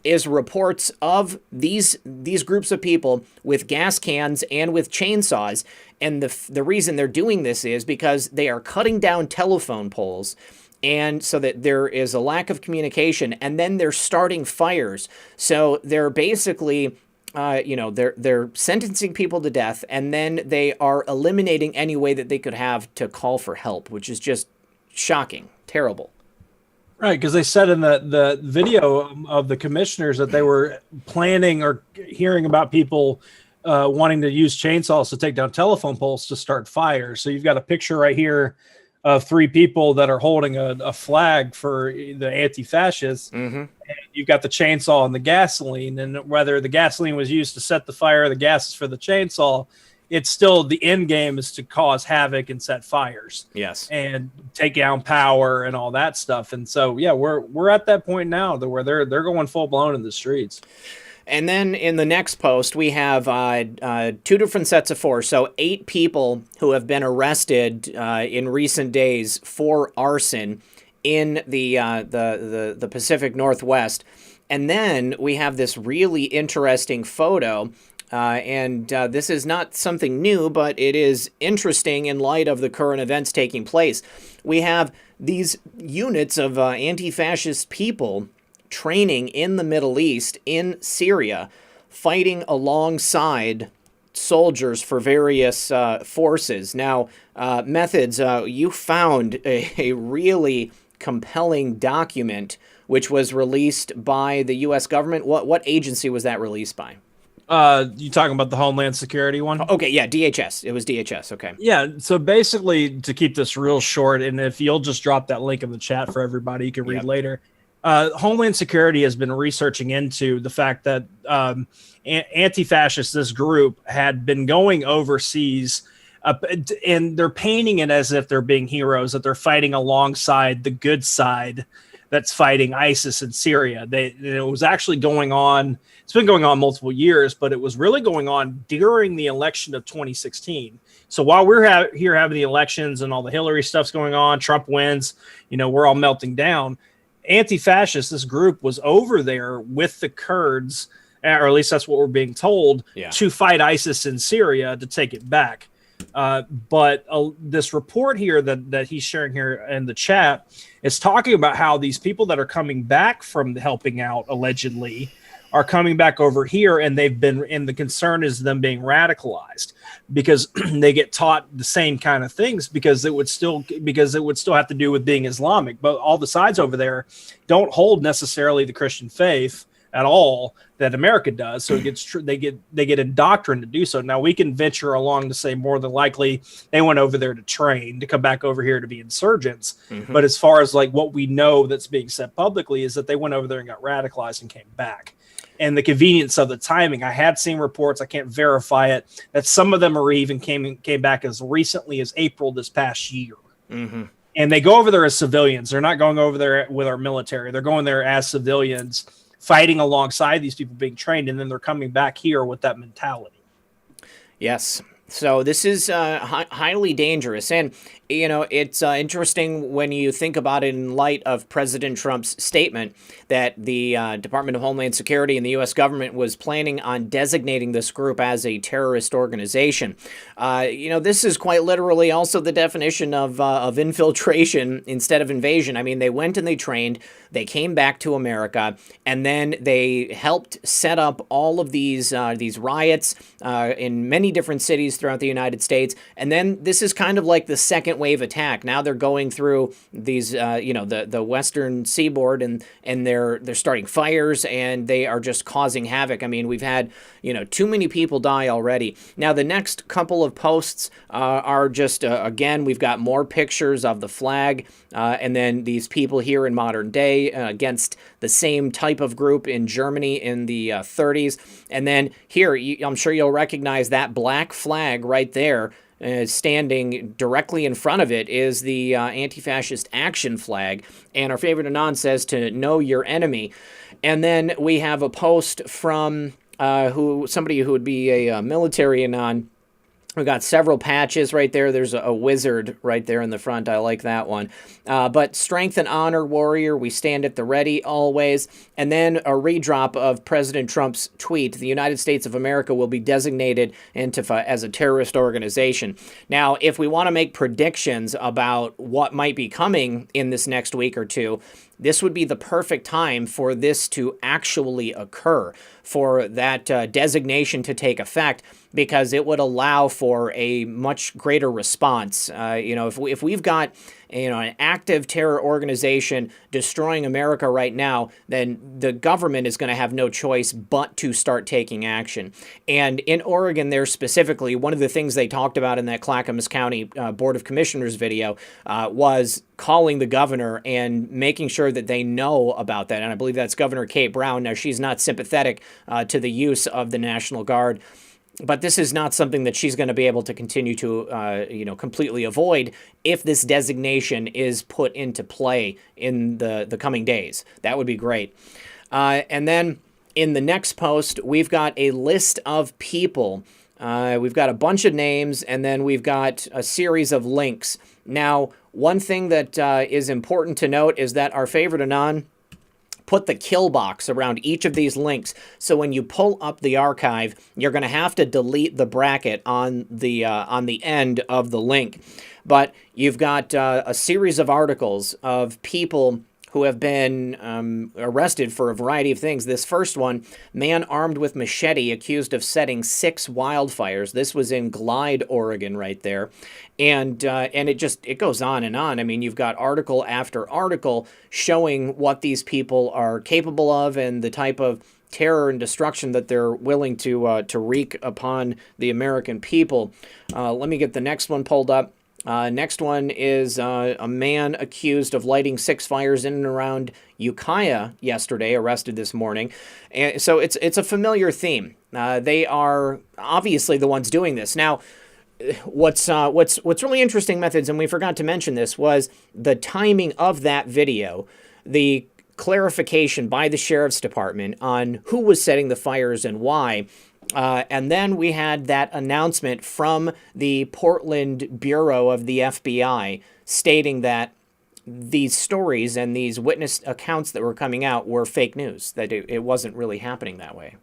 is reports of these groups of people with gas cans and with chainsaws. And the reason they're doing this is because they are cutting down telephone poles, and so that there is a lack of communication, and then they're starting fires. So they're basically they're sentencing people to death, and then they are eliminating any way that they could have to call for help, which is just shocking, terrible. Right, because they said in the video of the commissioners that they were planning or hearing about people wanting to use chainsaws to take down telephone poles to start fires. So you've got a picture right here of 3 people that are holding a flag for the anti-fascists. Mm-hmm. And you've got the chainsaw and the gasoline, and whether the gasoline was used to set the fire or the gas is for the chainsaw, it's still the end game is to cause havoc and set fires. Yes. And take down power and all that stuff. And so, yeah, we're at that point now where they're going full blown in the streets. And then in the next post, we have 2 different sets of 4. So 8 people who have been arrested in recent days for arson in the Pacific Northwest. And then we have this really interesting photo. And this is not something new, but it is interesting in light of the current events taking place. We have these units of anti-fascist people training in the Middle East, in Syria, fighting alongside soldiers for various forces. Now, Methods, you found a really compelling document which was released by the U.S. government. What agency was that released by? You talking about the Homeland Security one? Okay, yeah, DHS. It was DHS, okay. Yeah, so basically, to keep this real short, and if you'll just drop that link in the chat for everybody, you can read later. Homeland Security has been researching into the fact that anti-fascists, this group, had been going overseas, and they're painting it as if they're being heroes, that they're fighting alongside the good side that's fighting ISIS in Syria. It was actually going on. It's been going on multiple years, but it was really going on during the election of 2016. So while we're here having the elections and all the Hillary stuff's going on, Trump wins, we're all melting down. Anti-fascist, this group was over there with the Kurds, or at least that's what we're being told, to fight ISIS in Syria to take it back. But this report here that he's sharing here in the chat is talking about how these people that are coming back from helping out allegedly are coming back over here, and the concern is them being radicalized because they get taught the same kind of things because it would still have to do with being Islamic. But all the sides over there don't hold necessarily the Christian faith at all that America does. So they get indoctrinated to do so. Now we can venture along to say more than likely they went over there to train, to come back over here to be insurgents. Mm-hmm. But as far as like what we know that's being said publicly is that they went over there and got radicalized and came back. And the convenience of the timing, I had seen reports, I can't verify it, that some of them are even came back as recently as April this past year. Mm-hmm. And they go over there as civilians. They're not going over there with our military. They're going there as civilians, fighting alongside these people being trained, and then they're coming back here with that mentality. Yes. So this is highly dangerous. And, it's interesting when you think about it in light of President Trump's statement that the Department of Homeland Security and the U.S. government was planning on designating this group as a terrorist organization. This is quite literally also the definition of infiltration instead of invasion. I mean, they went and they trained, they came back to America, and then they helped set up all of these riots in many different cities throughout the United States. And then this is kind of like the second wave attack. Now they're going through these, the western seaboard, and they're starting fires, and they are just causing havoc. I mean, we've had, too many people die already. Now the next couple of posts are just, again, we've got more pictures of the flag, and then these people here in modern day against the same type of group in Germany in the 30s. And then here, I'm sure you'll recognize that black flag right there. Standing directly in front of it is the anti-fascist action flag. And our favorite Anon says to know your enemy. And then we have a post from somebody who would be a military Anon. We've got several patches right there. There's a wizard right there in the front. I like that one. But strength and honor, warrior, we stand at the ready always. And then a redrop of President Trump's tweet. The United States of America will be designated as a terrorist organization. Now, if we want to make predictions about what might be coming in this next week or two, this would be the perfect time for this to actually occur, for that designation to take effect, because it would allow for a much greater response. If we've got an active terror organization destroying America right now, then the government is going to have no choice but to start taking action. And in Oregon there specifically, one of the things they talked about in that Clackamas County Board of Commissioners video was calling the governor and making sure that they know about that. And I believe that's Governor Kate Brown. Now, she's not sympathetic to the use of the National Guard, but this is not something that she's going to be able to continue to, completely avoid if this designation is put into play in the coming days. That would be great. And then in the next post, we've got a list of people. We've got a bunch of names, and then we've got a series of links. Now, one thing that is important to note is that our favorite Anon put the kill box around each of these links. So when you pull up the archive, you're going to have to delete the bracket on the end of the link. But you've got a series of articles of people who have been arrested for a variety of things. This first one, man armed with machete accused of setting 6 wildfires. This was in Glide, Oregon, right there. And it goes on and on. I mean, you've got article after article showing what these people are capable of and the type of terror and destruction that they're willing to wreak upon the American people. Let me get the next one pulled up. Next one is a man accused of lighting 6 fires in and around Ukiah yesterday, arrested this morning. And so it's a familiar theme. They are obviously the ones doing this. Now, what's really interesting, Methods, and we forgot to mention this, was the timing of that video, the clarification by the sheriff's department on who was setting the fires and why. And then we had that announcement from the Portland Bureau of the FBI stating that these stories and these witness accounts that were coming out were fake news, that it wasn't really happening that way.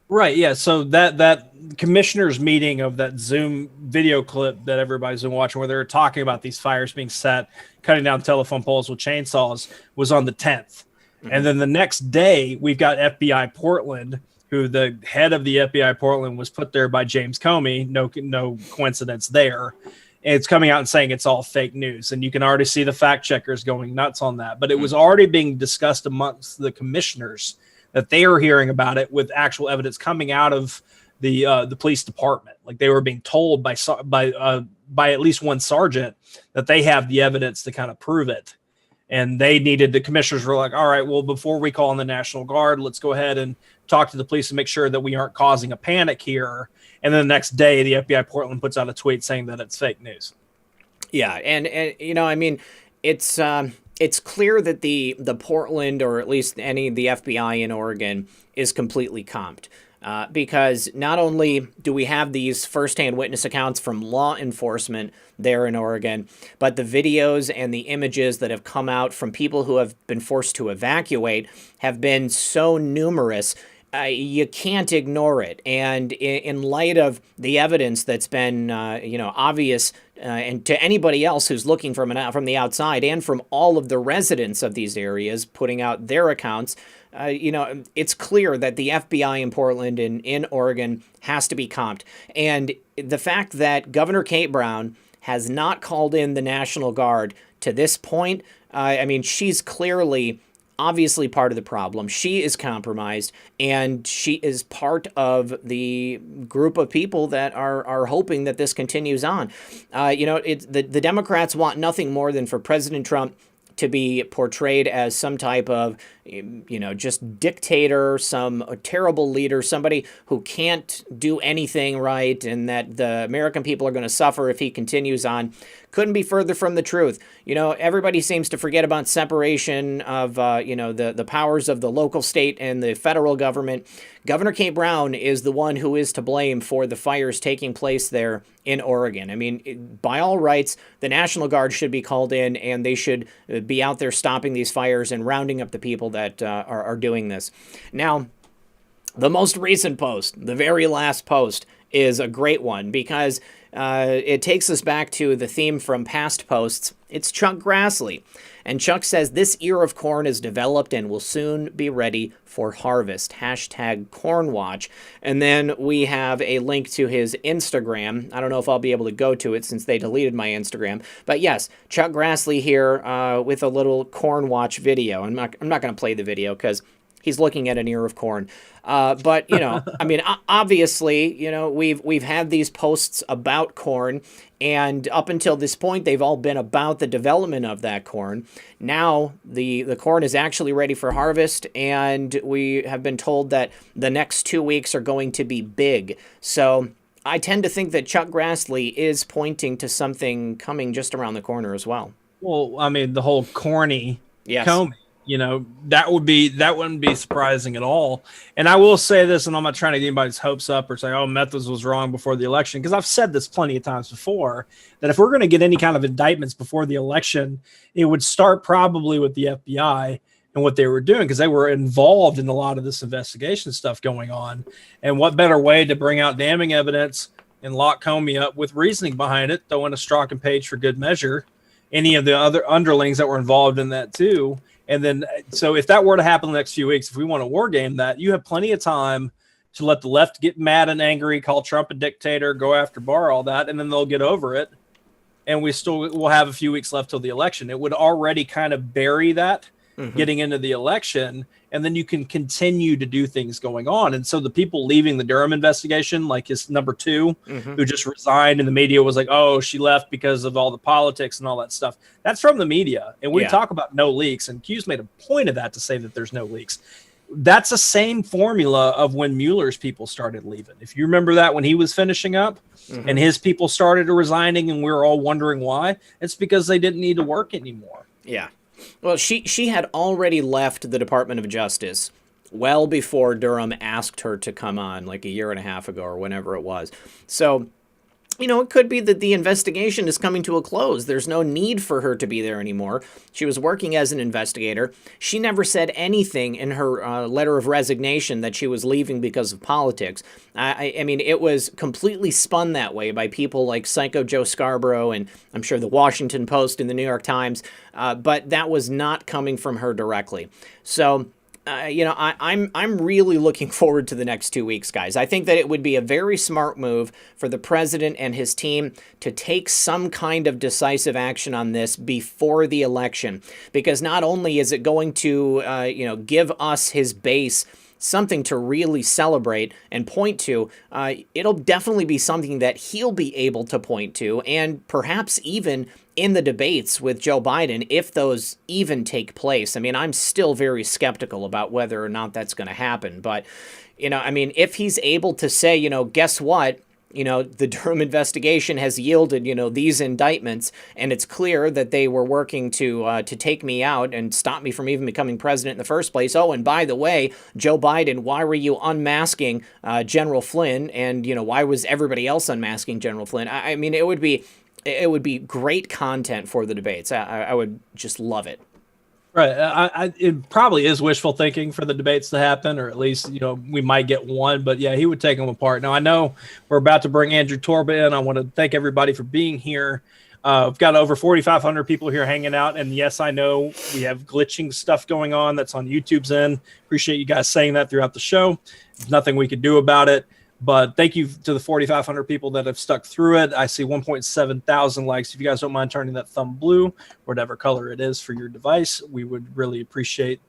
Right. Yeah. So that commissioner's meeting of that Zoom video clip that everybody's been watching, where they were talking about these fires being set, cutting down telephone poles with chainsaws, was on the 10th. Mm-hmm. And then the next day, we've got FBI Portland, who the head of the FBI Portland was put there by James Comey. No coincidence there. And it's coming out and saying it's all fake news. And you can already see the fact checkers going nuts on that. But it was already being discussed amongst the commissioners that they are hearing about it, with actual evidence coming out of the police department. Like, they were being told by at least one sergeant that they have the evidence to kind of prove it. And the commissioners were like, all right, well, before we call in the National Guard, let's go ahead and talk to the police and make sure that we aren't causing a panic here. And then the next day, the FBI Portland puts out a tweet saying that it's fake news. Yeah. And you know, I mean, it's clear that the Portland, or at least any of the FBI in Oregon, is completely comped. Because not only do we have these firsthand witness accounts from law enforcement there in Oregon, but the videos and the images that have come out from people who have been forced to evacuate have been so numerous, you can't ignore it. And in light of the evidence that's been, obvious, and to anybody else who's looking from the outside, and from all of the residents of these areas putting out their accounts, it's clear that the FBI in Portland and in Oregon has to be comped. And the fact that Governor Kate Brown has not called in the National Guard to this point, she's clearly, obviously part of the problem. She is compromised, and she is part of the group of people that are hoping that this continues on. The Democrats want nothing more than for President Trump to be portrayed as some type of, just dictator, some terrible leader, somebody who can't do anything right, and that the American people are going to suffer if he continues on. Couldn't be further from the truth. Everybody seems to forget about separation of, the powers of the local, state, and the federal government. Governor Kate Brown is the one who is to blame for the fires taking place there in Oregon. I mean, by all rights, the National Guard should be called in, and they should be out there stopping these fires and rounding up the people that are doing this. Now, the most recent post, the very last post, is a great one, because it takes us back to the theme from past posts. It's Chuck Grassley. And Chuck says, this ear of corn is developed and will soon be ready for harvest. #CornWatch. And then we have a link to his Instagram. I don't know if I'll be able to go to it since they deleted my Instagram. But yes, Chuck Grassley here with a little corn watch video. I'm not going to play the video because he's looking at an ear of corn. But, obviously, we've had these posts about corn, and up until this point, they've all been about the development of that corn. Now, the corn is actually ready for harvest, and we have been told that the next 2 weeks are going to be big. So I tend to think that Chuck Grassley is pointing to something coming just around the corner as well. Well, I mean, the whole corny Comey. That wouldn't be surprising at all. And I will say this, and I'm not trying to get anybody's hopes up or say, oh, Methods was wrong before the election, because I've said this plenty of times before, that if we're going to get any kind of indictments before the election, it would start probably with the FBI and what they were doing, because they were involved in a lot of this investigation stuff going on. And what better way to bring out damning evidence and lock Comey up with reasoning behind it, throw in a Strzok and Page for good measure, any of the other underlings that were involved in that too. And then, so if that were to happen the next few weeks, if we want to war game that, you have plenty of time to let the left get mad and angry, call Trump a dictator, go after Barr, all that, and then they'll get over it. And we'll have a few weeks left till the election. It would already kind of bury that getting into the election, and then you can continue to do things going on. And so the people leaving the Durham investigation, like his number 2, who just resigned, and the media was like, oh, she left because of all the politics and all that stuff. That's from the media. And we talk about no leaks, and Q's made a point of that to say that there's no leaks. That's the same formula of when Mueller's people started leaving. If you remember that when he was finishing up and his people started resigning and we were all wondering why, it's because they didn't need to work anymore. Yeah. Well, she had already left the Department of Justice well before Durham asked her to come on, like a year and a half ago or whenever it was. So, you know, it could be that the investigation is coming to a close. There's no need for her to be there anymore. She was working as an investigator. She never said anything in her letter of resignation that she was leaving because of politics. I mean, it was completely spun that way by people like Psycho Joe Scarborough and I'm sure the Washington Post and the New York Times, but that was not coming from her directly. So, you know, I'm really looking forward to the next 2 weeks, guys. I think that it would be a very smart move for the president and his team to take some kind of decisive action on this before the election, because not only is it going to, you know, give us his base something to really celebrate and point to, it'll definitely be something that he'll be able to point to, and perhaps even in the debates with Joe Biden, if those even take place. I mean, I'm still very skeptical about whether or not that's going to happen. But, you know, I mean, if he's able to say, you know, guess what? You know, the Durham investigation has yielded, you know, these indictments, and it's clear that they were working to take me out and stop me from even becoming president in the first place. Oh, and by the way, Joe Biden, why were you unmasking General Flynn? And, you know, why was everybody else unmasking General Flynn? I mean, it would be great content for the debates. I would just love it. Right. It probably is wishful thinking for the debates to happen, or at least, you know, we might get one. But yeah, he would take them apart. Now, I know we're about to bring Andrew Torba in. I want to thank everybody for being here. We've got over 4,500 people here hanging out. And yes, I know we have glitching stuff going on that's on YouTube's end. Appreciate you guys saying that throughout the show. There's nothing we could do about it. But thank you to the 4,500 people that have stuck through it. I see 1.7 thousand likes. If you guys don't mind turning that thumb blue, whatever color it is for your device, we would really appreciate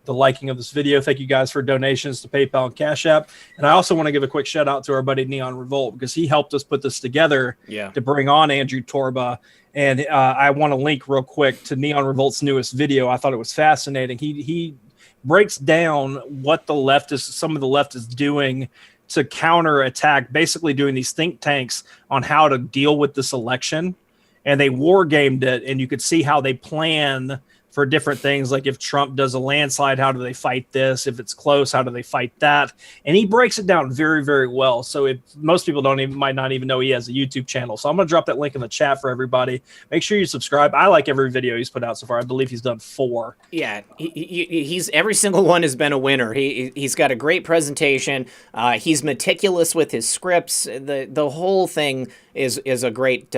the liking of this video. Thank you guys for donations to PayPal and Cash App. And I also want to give a quick shout out to our buddy Neon Revolt, because he helped us put this together to bring on Andrew Torba. And I want to link real quick to Neon Revolt's newest video. I thought it was fascinating. He breaks down what some of the left is doing to counterattack, basically doing these think tanks on how to deal with this election. And they war gamed it, and you could see how they plan for different things. Like if Trump does a landslide, how do they fight this? If it's close, how do they fight that? And he breaks it down very, very well. So if most people might not even know he has a YouTube channel. So I'm going to drop that link in the chat for everybody. Make sure you subscribe. I like every video he's put out so far. I believe he's done 4. Yeah, he's every single one has been a winner. He's got a great presentation. He's meticulous with his scripts. The whole thing is a great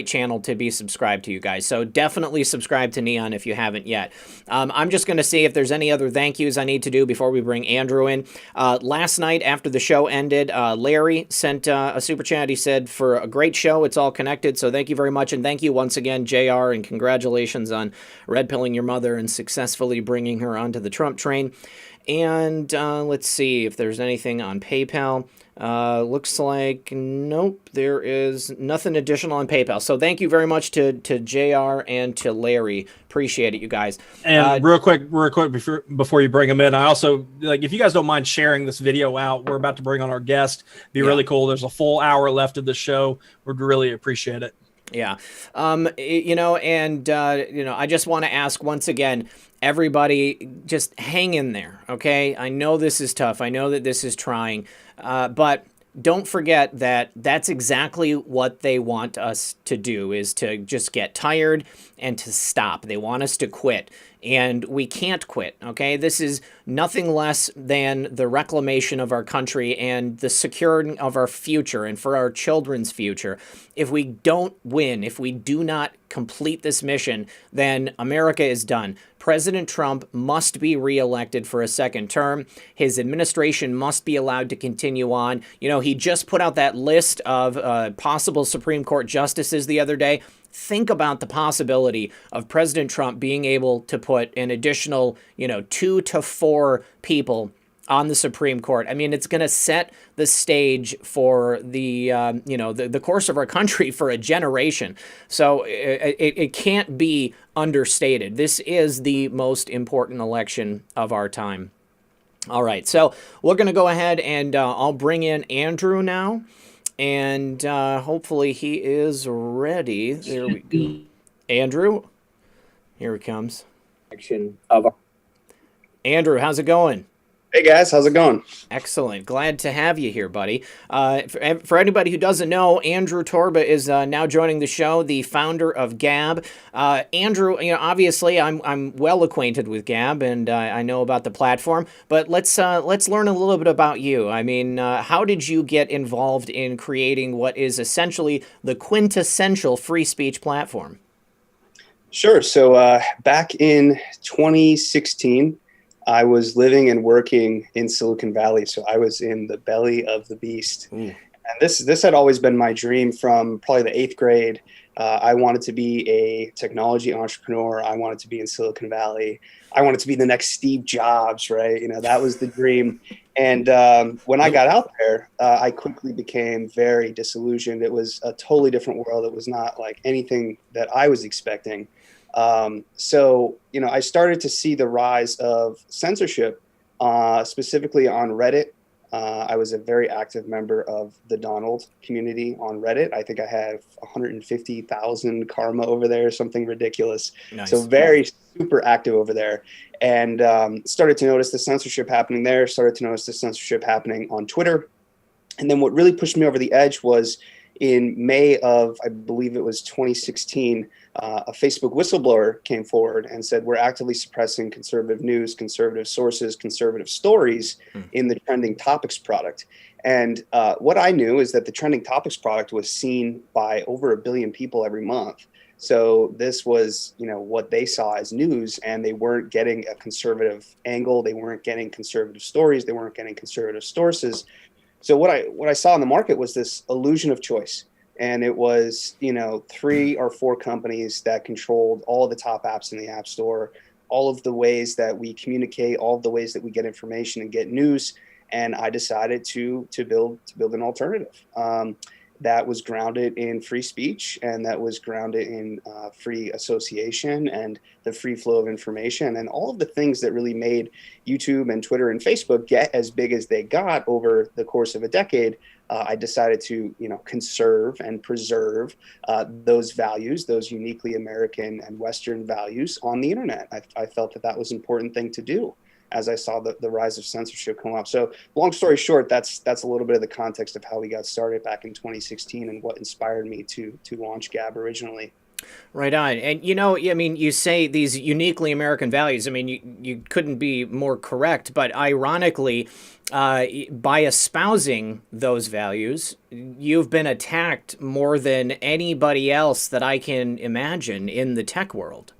channel to be subscribed to, you guys. So definitely subscribe to Neon if you haven't yet. I'm just going to see if there's any other thank yous I need to do before we bring Andrew in. Last night after the show ended, Larry sent a super chat. He said, for a great show, it's all connected. So thank you very much. And thank you once again, JR, and congratulations on red pilling your mother and successfully bringing her onto the Trump train. And let's see if there's anything on PayPal. Looks like nope, there is nothing additional on PayPal. So thank you very much to JR and to Larry. Appreciate it, you guys. And real quick before you bring them in, I also, like, if you guys don't mind sharing this video out, we're about to bring on our guest. Be really cool. There's a full hour left of the show. We'd really appreciate it. Yeah. You know, and you know, I just want to ask once again, everybody, just hang in there, okay? I know this is tough. I know that this is trying, but don't forget that that's exactly what they want us to do, is to just get tired and to stop. They want us to quit, and we can't quit, okay? This is nothing less than the reclamation of our country and the securing of our future and for our children's future. If we don't win, if we do not complete this mission, then America is done. President Trump must be reelected for a second term. His administration must be allowed to continue on. You know, he just put out that list of possible Supreme Court justices the other day. think about the possibility of President Trump being able to put an additional, 2 to 4 people on the Supreme Court. I mean, it's going to set the stage for the course of our country for a generation. So it can't be understated. This is the most important election of our time. All right, so we're going to go ahead and I'll bring in Andrew now, and hopefully he is ready. There we go. Andrew, here he comes. Andrew, how's it going? Hey guys, how's it going? Excellent. Glad to have you here, buddy. For anybody who doesn't know, Andrew Torba is now joining the show, the founder of Gab. Andrew, obviously I'm well acquainted with Gab, and I know about the platform. But let's learn a little bit about you. I mean, how did you get involved in creating what is essentially the quintessential free speech platform? Sure. So back in 2016. I was living and working in Silicon Valley, so I was in the belly of the beast. And this had always been my dream from probably the 8th grade. I wanted to be a technology entrepreneur. I wanted to be in Silicon Valley. I wanted to be the next Steve Jobs, right? That was the dream. And when I got out there, I quickly became very disillusioned. It was a totally different world. It was not like anything that I was expecting. So, I started to see the rise of censorship, specifically on Reddit. I was a very active member of the Donald community on Reddit. I think I have 150,000 karma over there, something ridiculous. Nice. So very super active over there, and started to notice the censorship happening there, started to notice the censorship happening on Twitter. And then what really pushed me over the edge was in May of, I believe it was 2016, a Facebook whistleblower came forward and said, we're actively suppressing conservative news, conservative sources, conservative stories in the Trending Topics product. And what I knew is that the Trending Topics product was seen by over 1 billion people every month. So this was, what they saw as news, and they weren't getting a conservative angle. They weren't getting conservative stories. They weren't getting conservative sources. So what I saw in the market was this illusion of choice. And it was, 3 or 4 companies that controlled all of the top apps in the App Store, all of the ways that we communicate, all of the ways that we get information and get news. And I decided to build an alternative that was grounded in free speech, and that was grounded in free association and the free flow of information, and all of the things that really made YouTube and Twitter and Facebook get as big as they got over the course of a decade. I decided to, conserve and preserve those values, those uniquely American and Western values on the internet. I felt that was an important thing to do as I saw the rise of censorship come up. So long story short, that's a little bit of the context of how we got started back in 2016 and what inspired me to launch Gab originally. Right on. And, you say these uniquely American values. I mean, you couldn't be more correct. But ironically, by espousing those values, you've been attacked more than anybody else that I can imagine in the tech world.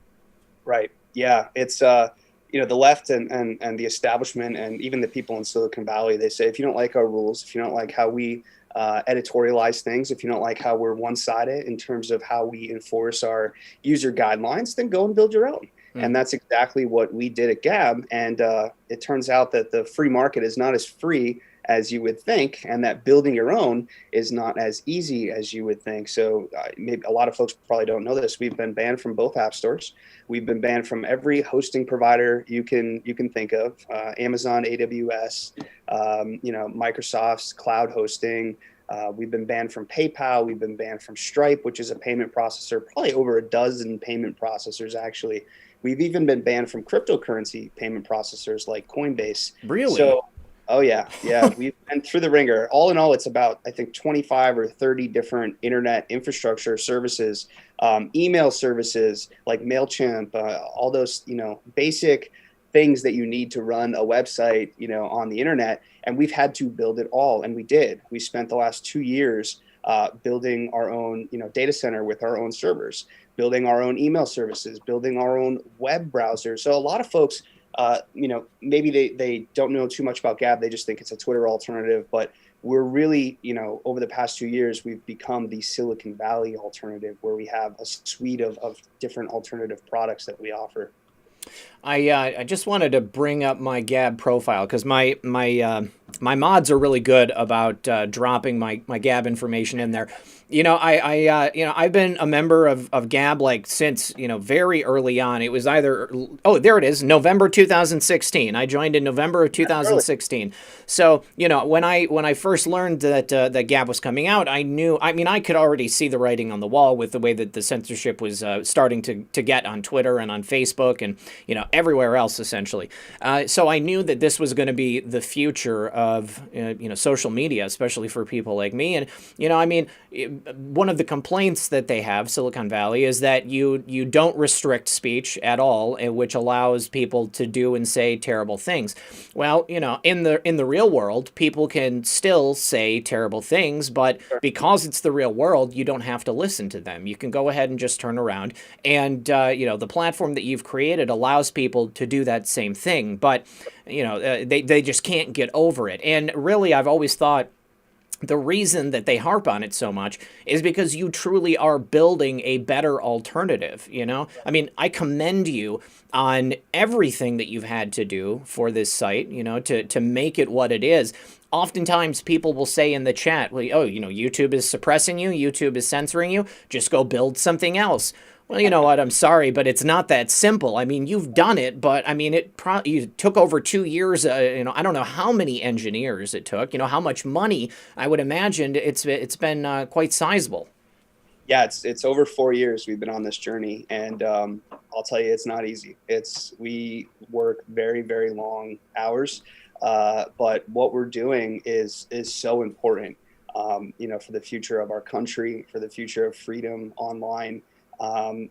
Right. Yeah. It's, the left and the establishment and even the people in Silicon Valley, they say, if you don't like our rules, if you don't like how we editorialize things, if you don't like how we're one-sided in terms of how we enforce our user guidelines, then go and build your own. And that's exactly what we did at Gab. And it turns out that the free market is not as free as you would think, and that building your own is not as easy as you would think. So maybe a lot of folks probably don't know this. We've been banned from both app stores. We've been banned from every hosting provider you can think of, Amazon, AWS, Microsoft's cloud hosting. We've been banned from PayPal. We've been banned from Stripe, which is a payment processor, probably over 12 payment processors, actually. We've even been banned from cryptocurrency payment processors like Coinbase. Really? So, oh, yeah. We've been through the ringer. All in all, it's about, I think, 25 or 30 different internet infrastructure services, email services like MailChimp, all those, basic things that you need to run a website, on the internet. And we've had to build it all. And we did. We spent the last 2 years building our own, data center with our own servers, building our own email services, building our own web browser. So a lot of folks, maybe they don't know too much about Gab. They just think it's a Twitter alternative. But we're really, over the past 2 years, we've become the Silicon Valley alternative, where we have a suite of different alternative products that we offer. I just wanted to bring up my Gab profile because my mods are really good about dropping my Gab information in there. I've been a member of Gab since very early on. It was either there it is, November 2016. I joined in November of 2016. So when I first learned that Gab was coming out, I knew. I mean, I could already see the writing on the wall with the way that the censorship was starting to get on Twitter and on Facebook and everywhere else essentially. So I knew that this was going to be the future of social media, especially for people like me. And one of the complaints that they have, Silicon Valley, is that you don't restrict speech at all, which allows people to do and say terrible things. Well, in the real world, people can still say terrible things, but because it's the real world, you don't have to listen to them. You can go ahead and just turn around, and the platform that you've created allows people to do that same thing, but they just can't get over it. And really, I've always thought the reason that they harp on it so much is because you truly are building a better alternative. I mean, I commend you on everything that you've had to do for this site, to make it what it is. Oftentimes people will say in the chat, well, YouTube is suppressing you, YouTube is censoring you, just go build something else. Well, you know what? I'm sorry, but it's not that simple. I mean, you've done it, but I mean, you took over 2 years. I don't know how many engineers it took. How much money. I would imagine it's been quite sizable. Yeah, it's over 4 years we've been on this journey, and I'll tell you, it's not easy. We work very, very long hours, but what we're doing is so important. For the future of our country, for the future of freedom online. And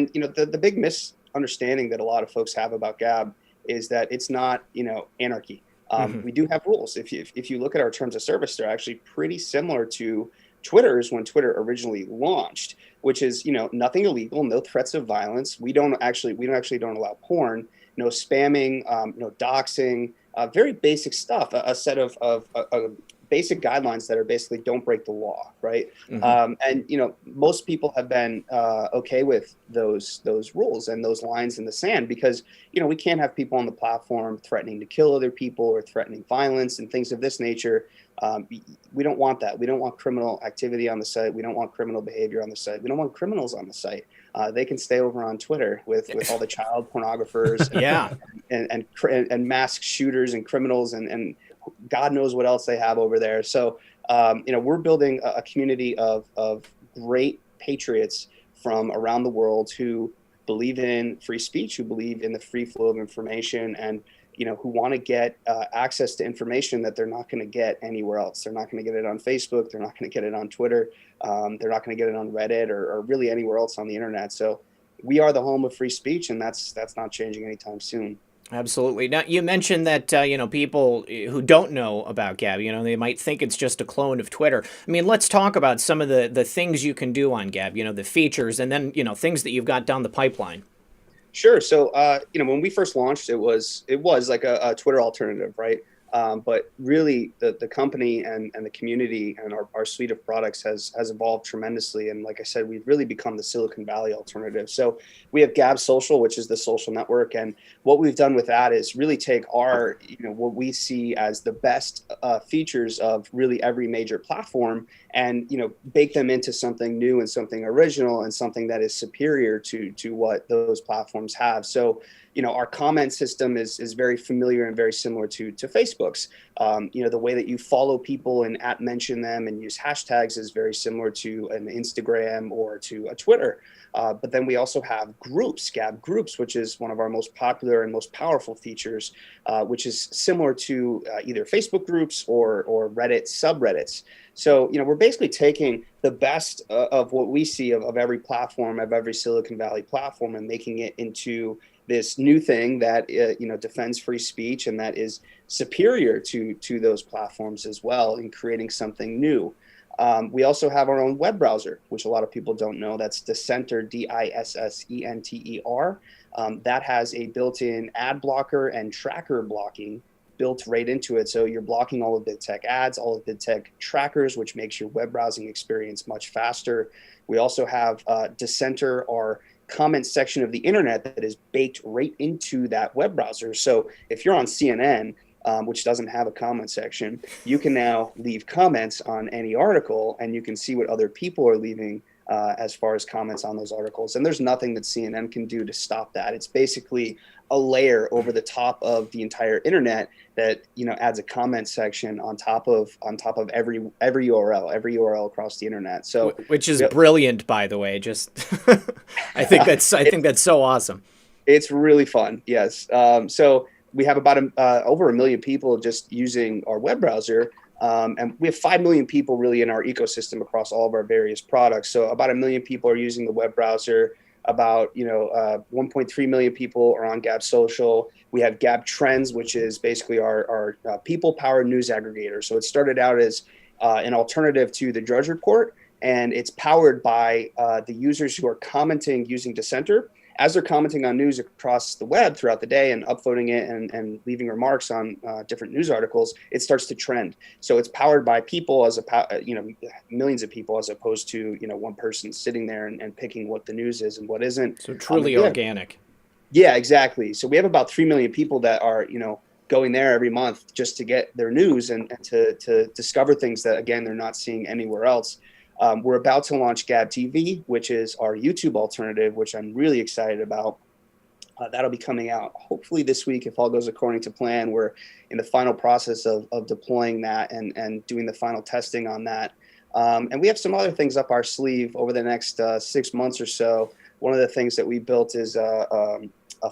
the big misunderstanding that a lot of folks have about Gab is that it's not anarchy. We do have rules. If you look at our terms of service, they're actually pretty similar to Twitter's when Twitter originally launched, which is nothing illegal, no threats of violence. We don't actually don't allow porn, no spamming, no doxing, very basic stuff. A set of basic guidelines that are basically don't break the law, right? And most people have been okay with those rules and those lines in the sand because we can't have people on the platform threatening to kill other people or threatening violence and things of this nature. We don't want that. We don't want criminal activity on the site. We don't want criminal behavior on the site. We don't want criminals on the site. They can stay over on Twitter with all the child pornographers and mass shooters and criminals and God knows what else they have over there. So, we're building a community of great patriots from around the world who believe in free speech, who believe in the free flow of information, and who want to get access to information that they're not going to get anywhere else. They're not going to get it on Facebook. They're not going to get it on Twitter. They're not going to get it on Reddit or really anywhere else on the internet. So we are the home of free speech, and that's not changing anytime soon. Absolutely. Now, you mentioned that, people who don't know about Gab, they might think it's just a clone of Twitter. I mean, let's talk about some of the things you can do on Gab, the features, and then, things that you've got down the pipeline. Sure. So, when we first launched, it was like a Twitter alternative, right? But really, the company and the community and our suite of products has evolved tremendously. And like I said, we've really become the Silicon Valley alternative. So we have Gab Social, which is the social network. And what we've done with that is really take our, what we see as the best features of really every major platform and, bake them into something new and something original and something that is superior to what those platforms have. So, our comment system is very familiar and very similar to Facebook's. The way that you follow people and mention them and use hashtags is very similar to an Instagram or to a Twitter. But then we also have groups, Gab Groups, which is one of our most popular and most powerful features, which is similar to either Facebook groups or Reddit subreddits. So, we're basically taking the best of what we see of every platform, of every Silicon Valley platform, and making it into this new thing that defends free speech and that is superior to those platforms as well in creating something new. We also have our own web browser, which a lot of people don't know. That's Dissenter, Dissenter. That has a built-in ad blocker and tracker blocking built right into it. So you're blocking all of the tech ads, all of the tech trackers, which makes your web browsing experience much faster. We also have Dissenter, our comment section of the internet that is baked right into that web browser. So if you're on CNN, which doesn't have a comment section, you can now leave comments on any article, and you can see what other people are leaving as far as comments on those articles. And there's nothing that CNN can do to stop that. It's basically a layer over the top of the entire internet that, you know, adds a comment section on top of every URL across the internet. So which is brilliant, by the way. Just I think that's so awesome. It's really fun. Yes. So we have about over 1 million people just using our web browser. And we have 5 million people really in our ecosystem across all of our various products. So about 1 million people are using the web browser. About 1.3 million people are on Gab Social. We have Gab Trends, which is basically our people-powered news aggregator. So it started out as an alternative to the Drudge Report, and it's powered by the users who are commenting using Dissenter. As they're commenting on news across the web throughout the day and upvoting it and leaving remarks on different news articles, it starts to trend. So it's powered by people, millions of people, as opposed to one person sitting there and picking what the news is and what isn't. So truly organic. Yeah, exactly. So we have about 3 million people that are going there every month just to get their news and to discover things that, again, they're not seeing anywhere else. We're about to launch Gab TV, which is our YouTube alternative, which I'm really excited about. That'll be coming out hopefully this week if all goes according to plan. We're in the final process of deploying that and doing the final testing on that. And we have some other things up our sleeve over the next 6 months or so. One of the things that we built is a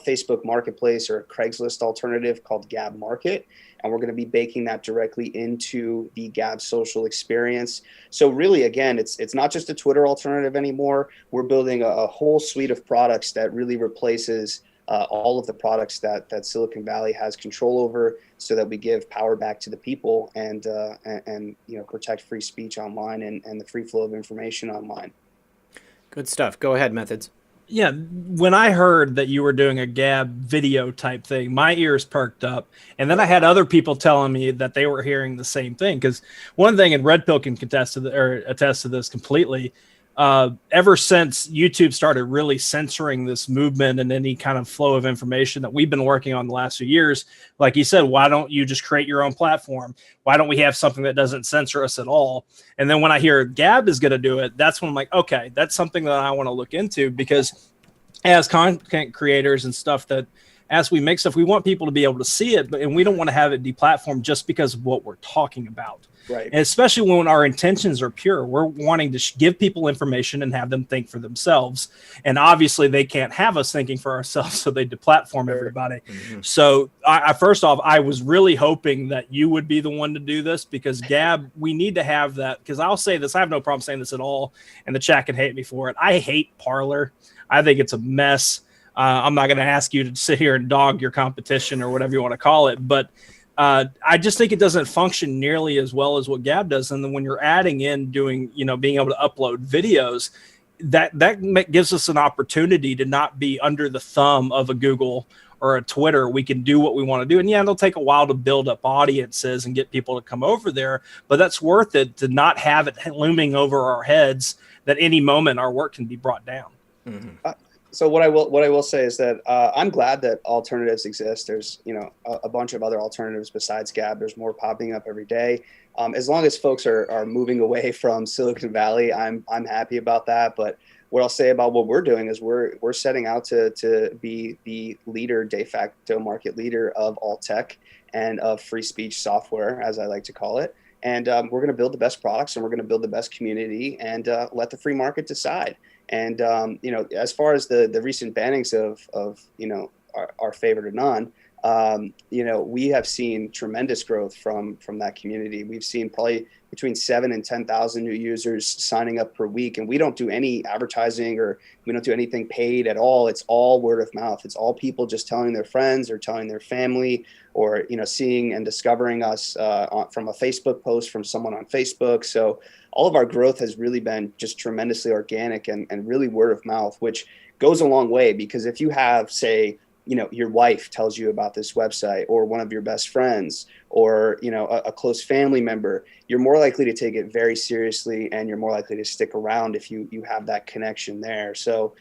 Facebook marketplace or a Craigslist alternative called Gab Market. And we're going to be baking that directly into the Gab social experience. So really, again, it's not just a Twitter alternative anymore. We're building a whole suite of products that really replaces all of the products that Silicon Valley has control over, so that we give power back to the people and protect free speech online and the free flow of information online. Good stuff. Go ahead, Methods. Yeah, when I heard that you were doing a Gab video type thing, my ears perked up. And then I had other people telling me that they were hearing the same thing. Because one thing, and Red Pill can attest to this completely, ever since YouTube started really censoring this movement and any kind of flow of information that we've been working on the last few years, like you said, why don't you just create your own platform? Why don't we have something that doesn't censor us at all? And then when I hear Gab is going to do it, that's when I'm like, okay, that's something that I want to look into, because as content creators and stuff, that as we make stuff, we want people to be able to see it, and we don't want to have it deplatformed just because of what we're talking about. Right. And especially when our intentions are pure, we're wanting to give people information and have them think for themselves. And obviously they can't have us thinking for ourselves, so they deplatform everybody. Mm-hmm. So I first off, I was really hoping that you would be the one to do this, because Gab, we need to have that. Because I'll say this, I have no problem saying this at all, and the chat can hate me for it. I hate Parler. I think it's a mess. I'm not going to ask you to sit here and dog your competition or whatever you want to call it, but I just think it doesn't function nearly as well as what Gab does. And then when you're adding in doing, being able to upload videos, that gives us an opportunity to not be under the thumb of a Google or a Twitter. We can do what we want to do. And yeah, it'll take a while to build up audiences and get people to come over there, but that's worth it to not have it looming over our heads that any moment our work can be brought down. Mm-hmm. So what I will say is that I'm glad that alternatives exist. There's a bunch of other alternatives besides Gab. There's more popping up every day. As long as folks are moving away from Silicon Valley, I'm happy about that. But what I'll say about what we're doing is we're setting out to be the leader, de facto market leader of alt tech and of free speech software, as I like to call it. And we're going to build the best products, and we're going to build the best community, and let the free market decide. And as far as the recent bannings of our favorite or none, we have seen tremendous growth from that community. We've seen probably between 7,000 and 10,000 new users signing up per week, and we don't do any advertising or we don't do anything paid at all. It's all word of mouth. It's all people just telling their friends or telling their family, or seeing and discovering us from a Facebook post from someone on Facebook. So all of our growth has really been just tremendously organic and really word of mouth, which goes a long way, because if you have, say, your wife tells you about this website, or one of your best friends, or a close family member, you're more likely to take it very seriously, and you're more likely to stick around if you have that connection there. So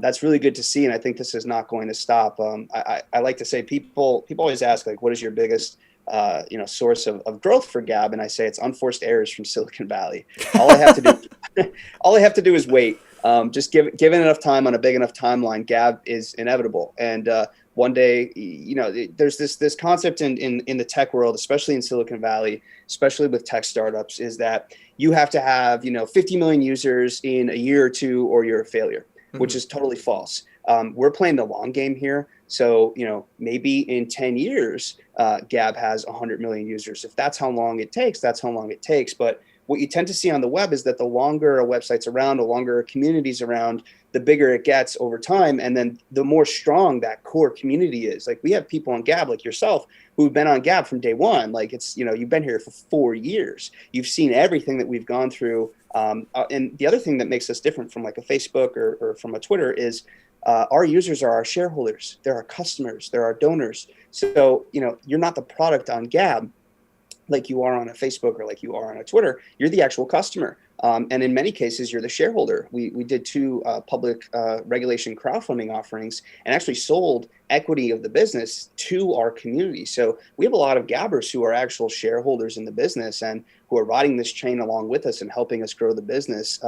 that's really good to see, and I think this is not going to stop. I like to say, people always ask, like, what is your biggest source of growth for Gab? And I say it's unforced errors from Silicon Valley. All I have to do is wait. Just given enough time on a big enough timeline, Gab is inevitable. And one day, there's this concept in the tech world, especially in Silicon Valley, especially with tech startups, is that you have to have 50 million users in a year or two, or you're a failure, which is totally false. We're playing the long game here. So, maybe in 10 years, Gab has 100 million users. If that's how long it takes, that's how long it takes. But what you tend to see on the web is that the longer a website's around, the longer a community's around, the bigger it gets over time. And then the more strong that core community is. Like, we have people on Gab, like yourself, who've been on Gab from day one. Like, it's, you've been here for 4 years. You've seen everything that we've gone through. And the other thing that makes us different from like a Facebook or from a Twitter is our users are our shareholders. They're our customers. They're our donors. So, you're not the product on Gab like you are on a Facebook or like you are on a Twitter. You're the actual customer. And in many cases, you're the shareholder. We did 2 public regulation crowdfunding offerings and actually sold equity of the business to our community. So we have a lot of Gabbers who are actual shareholders in the business and who are riding this train along with us and helping us grow the business,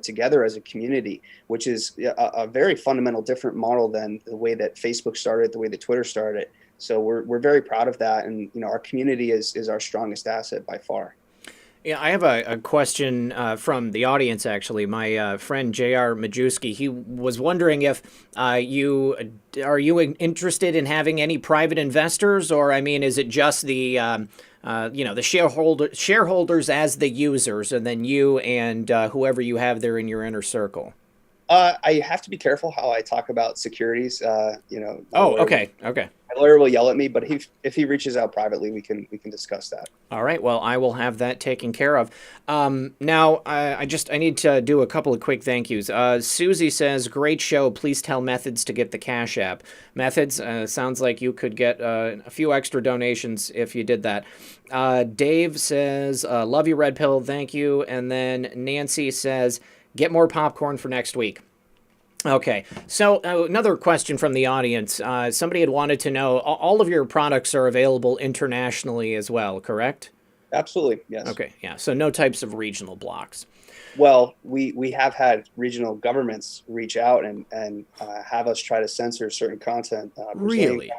together as a community, which is a very fundamental different model than the way that Facebook started, the way that Twitter started. So we're very proud of that. And, our community is our strongest asset by far. Yeah, I have a question from the audience, actually. My friend J.R. Majewski, he was wondering if are you interested in having any private investors, or, I mean, is it just the the shareholders as the users, and then you and whoever you have there in your inner circle? I have to be careful how I talk about securities. Okay. My lawyer will yell at me, but if he reaches out privately, we can discuss that. All right. Well, I will have that taken care of. Now, I need to do a couple of quick thank yous. Susie says, "Great show. Please tell Methods to get the Cash App." Methods, sounds like you could get a few extra donations if you did that. Dave says, "Love you, Red Pill. Thank you." And then Nancy says, "Get more popcorn for next week." Okay, so another question from the audience. Somebody had wanted to know, all of your products are available internationally as well, correct? Absolutely, yes. Okay, yeah, so no types of regional blocks. Well, we have had regional governments reach out and have us try to censor certain content. Really?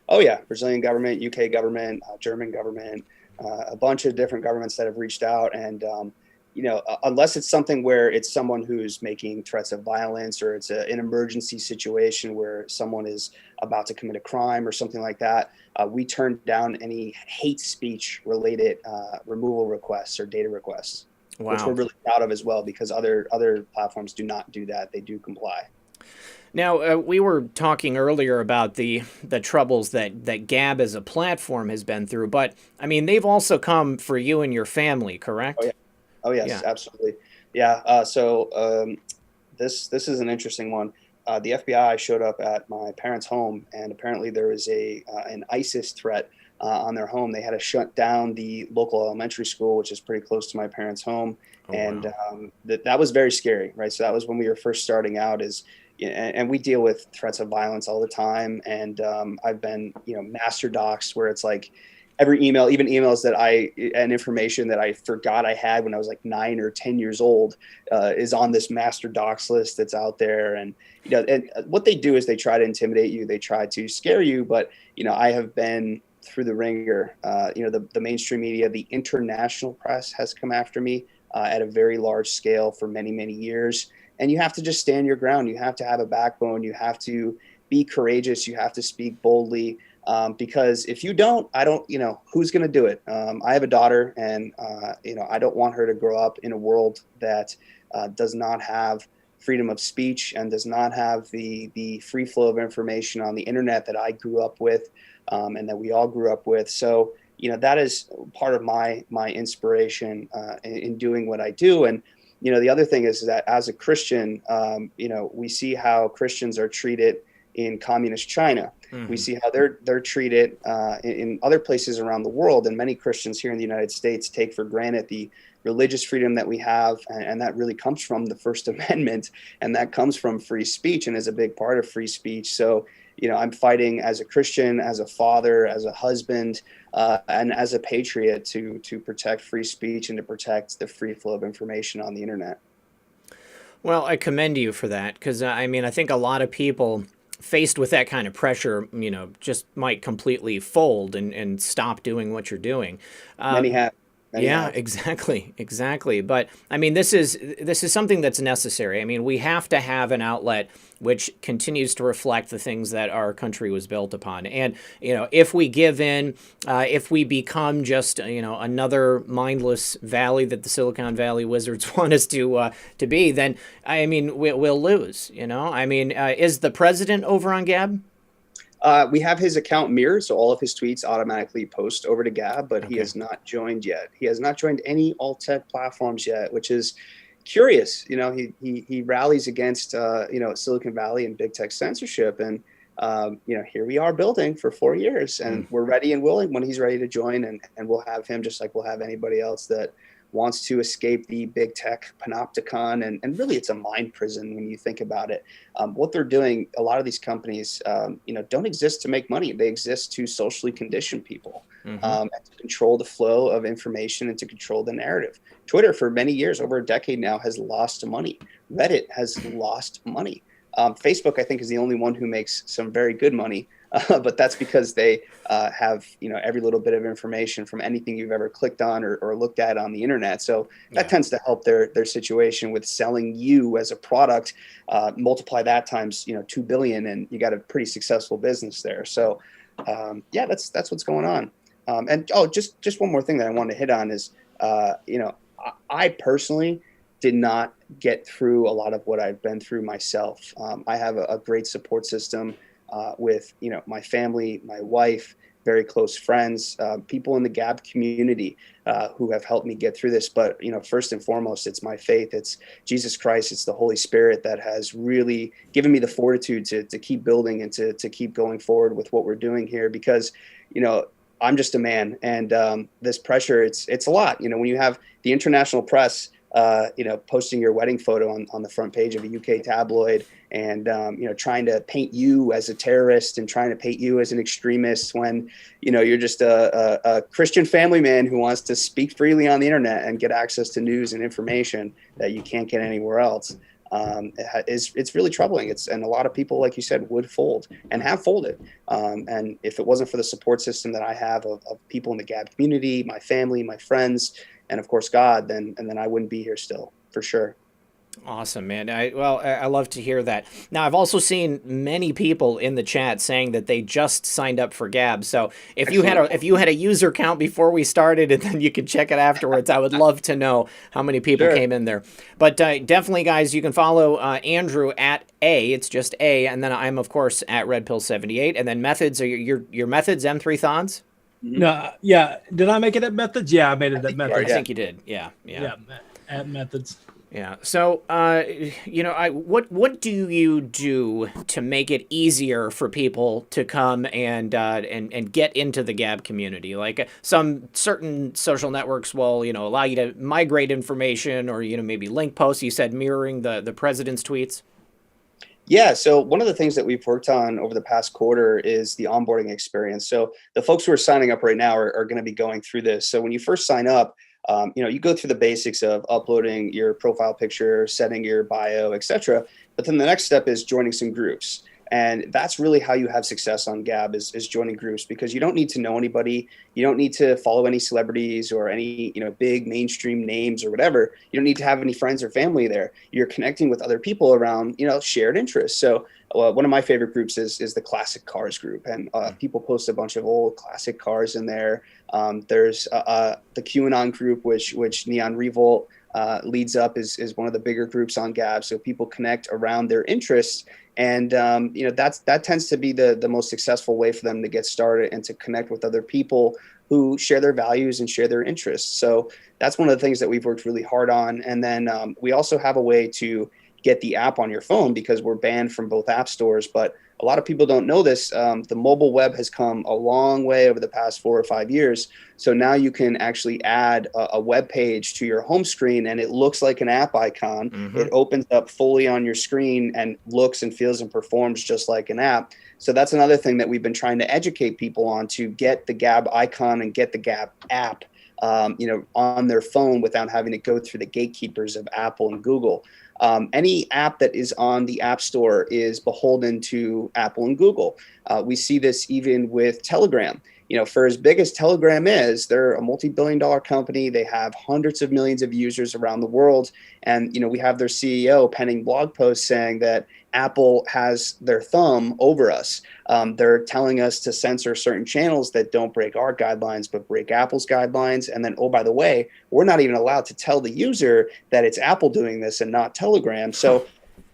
Oh, yeah, Brazilian government, UK government, German government, a bunch of different governments that have reached out. And unless it's something where it's someone who's making threats of violence, or it's an emergency situation where someone is about to commit a crime or something like that, we turn down any hate speech related removal requests or data requests, which we're really proud of as well, because other platforms do not do that. They do comply. Now, we were talking earlier about the troubles that Gab as a platform has been through, but, I mean, they've also come for you and your family, correct? Oh, yeah. Oh, yes, yeah. Absolutely. Yeah. So this is an interesting one. The FBI showed up at my parents' home, and apparently there was an ISIS threat on their home. They had to shut down the local elementary school, which is pretty close to my parents' home. And that was very scary, right? So that was when we were first starting out, and we deal with threats of violence all the time. And I've been, master doxed, where it's like, every email, even emails and information that I forgot I had when I was like 9 or 10 years old, is on this master docs list that's out there. And, and what they do is they try to intimidate you. They try to scare you. But, I have been through the ringer. The mainstream media, the international press has come after me at a very large scale for many, many years. And you have to just stand your ground. You have to have a backbone. You have to be courageous. You have to speak boldly. Because if you don't, who's going to do it? I have a daughter, and, I don't want her to grow up in a world that does not have freedom of speech and does not have the free flow of information on the internet that I grew up with, and that we all grew up with. So, that is part of my inspiration in doing what I do. And, the other thing is that as a Christian, we see how Christians are treated in communist China. We see how they're treated in other places around the world, and many Christians here in the United States take for granted the religious freedom that we have, and that really comes from the First Amendment, and that comes from free speech, and is a big part of free speech. So, I'm fighting as a Christian, as a father, as a husband, and as a patriot to protect free speech and to protect the free flow of information on the internet. Well, I commend you for that, because I think a lot of people faced with that kind of pressure, just might completely fold and stop doing what you're doing. Many have. Yeah, exactly. But this is something that's necessary. We have to have an outlet which continues to reflect the things that our country was built upon. And if we give in, if we become just another mindless valley that the Silicon Valley wizards want us to be, then we'll lose. Is the president over on Gab? We have his account mirrored, so all of his tweets automatically post over to Gab, but he has not joined yet. He has not joined any alt tech platforms yet, which is curious. He rallies against Silicon Valley and big tech censorship, and here we are building for 4 years, and we're ready and willing when he's ready to join, and we'll have him just like we'll have anybody else that wants to escape the big tech panopticon. And really it's a mind prison when you think about it. What they're doing, a lot of these companies, don't exist to make money. They exist to socially condition people, and to control the flow of information and to control the narrative. Twitter for many years, over a decade now, has lost money. Reddit has lost money. Facebook, I think, is the only one who makes some very good money. But that's because they have every little bit of information from anything you've ever clicked on or looked at on the internet. So that tends to help their situation with selling you as a product. Multiply that times 2 billion, and you got a pretty successful business there. So that's what's going on. And just one more thing that I want to hit on is I personally did not get through a lot of what I've been through myself. I have a great support system. With my family, my wife, very close friends, people in the Gab community who have helped me get through this. But first and foremost, it's my faith. It's Jesus Christ. It's the Holy Spirit that has really given me the fortitude to keep building and to keep going forward with what we're doing here. Because I'm just a man, and this pressure, it's a lot. When you have the international press posting your wedding photo on the front page of a UK tabloid, and trying to paint you as a terrorist and trying to paint you as an extremist when you're just a Christian family man who wants to speak freely on the internet and get access to news and information that you can't get anywhere else. It's really troubling. And a lot of people, like you said, would fold and have folded. And if it wasn't for the support system that I have of people in the Gab community, my family, my friends, and of course God, then I wouldn't be here still, for sure. Awesome, man. I love to hear that. Now, I've also seen many people in the chat saying that they just signed up for Gab. So if you had a user count before we started, and then you can check it afterwards, I would love to know how many people came in there. But definitely, guys, you can follow Andrew at A. It's just A, and then I'm of course at RedPill78, and then methods are your methods M3 Thons. No, yeah. Did I make it at methods? Yeah, I made it at methods. I think you did. Yeah. At methods. Yeah. So, what do you do to make it easier for people to come and get into the Gab community? Like some certain social networks will, allow you to migrate information or, maybe link posts. You said mirroring the president's tweets. Yeah. So one of the things that we've worked on over the past quarter is the onboarding experience. So the folks who are signing up right now are going to be going through this. So when you first sign up, you go through the basics of uploading your profile picture, setting your bio, etc. But then the next step is joining some groups. And that's really how you have success on Gab is joining groups, because you don't need to know anybody. You don't need to follow any celebrities or any, big mainstream names or whatever. You don't need to have any friends or family there. You're connecting with other people around, shared interests. So one of my favorite groups is the classic cars group, and people post a bunch of old classic cars in there. There's the QAnon group, which Neon Revolt leads up, is one of the bigger groups on Gab. So people connect around their interests. And, that tends to be the most successful way for them to get started and to connect with other people who share their values and share their interests. So that's one of the things that we've worked really hard on. And then we also have a way to get the app on your phone because we're banned from both app stores. But a lot of people don't know this. The mobile web has come a long way over the past 4 or 5 years. So now you can actually add a web page to your home screen, and it looks like an app icon. It opens up fully on your screen and looks and feels and performs just like an app. So that's another thing that we've been trying to educate people on, to get the Gab icon and get the Gab app on their phone without having to go through the gatekeepers of Apple and Google. Any app that is on the App Store is beholden to Apple and Google. We see this even with Telegram. For as big as Telegram is, they're a multi-billion-dollar company. They have hundreds of millions of users around the world. And, we have their CEO penning blog posts saying that Apple has their thumb over us. They're telling us to censor certain channels that don't break our guidelines, but break Apple's guidelines. And then, oh, by the way, we're not even allowed to tell the user that it's Apple doing this and not Telegram. So,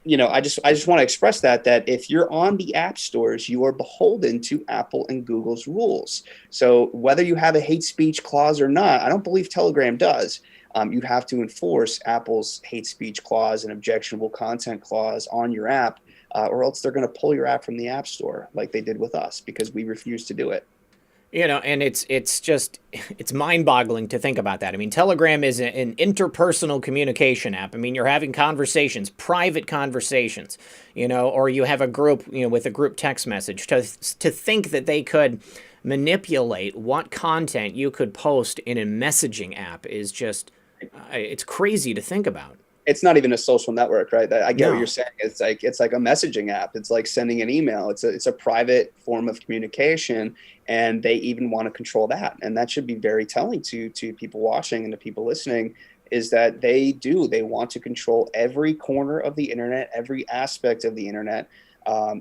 I just want to express that if you're on the app stores, you are beholden to Apple and Google's rules. So whether you have a hate speech clause or not, I don't believe Telegram does. You have to enforce Apple's hate speech clause and objectionable content clause on your app, or else they're going to pull your app from the App Store like they did with us, because we refuse to do it. And it's mind-boggling to think about that. I mean, Telegram is an interpersonal communication app. I mean, you're having conversations, private conversations, or you have a group, with a group text message. To think that they could manipulate what content you could post in a messaging app is just, it's crazy to think about. It's not even a social network, right? I get what you're saying. It's like a messaging app. It's like sending an email. It's a private form of communication, and they even want to control that. And that should be very telling to people watching and to people listening, is that they want to control every corner of the internet, every aspect of the internet,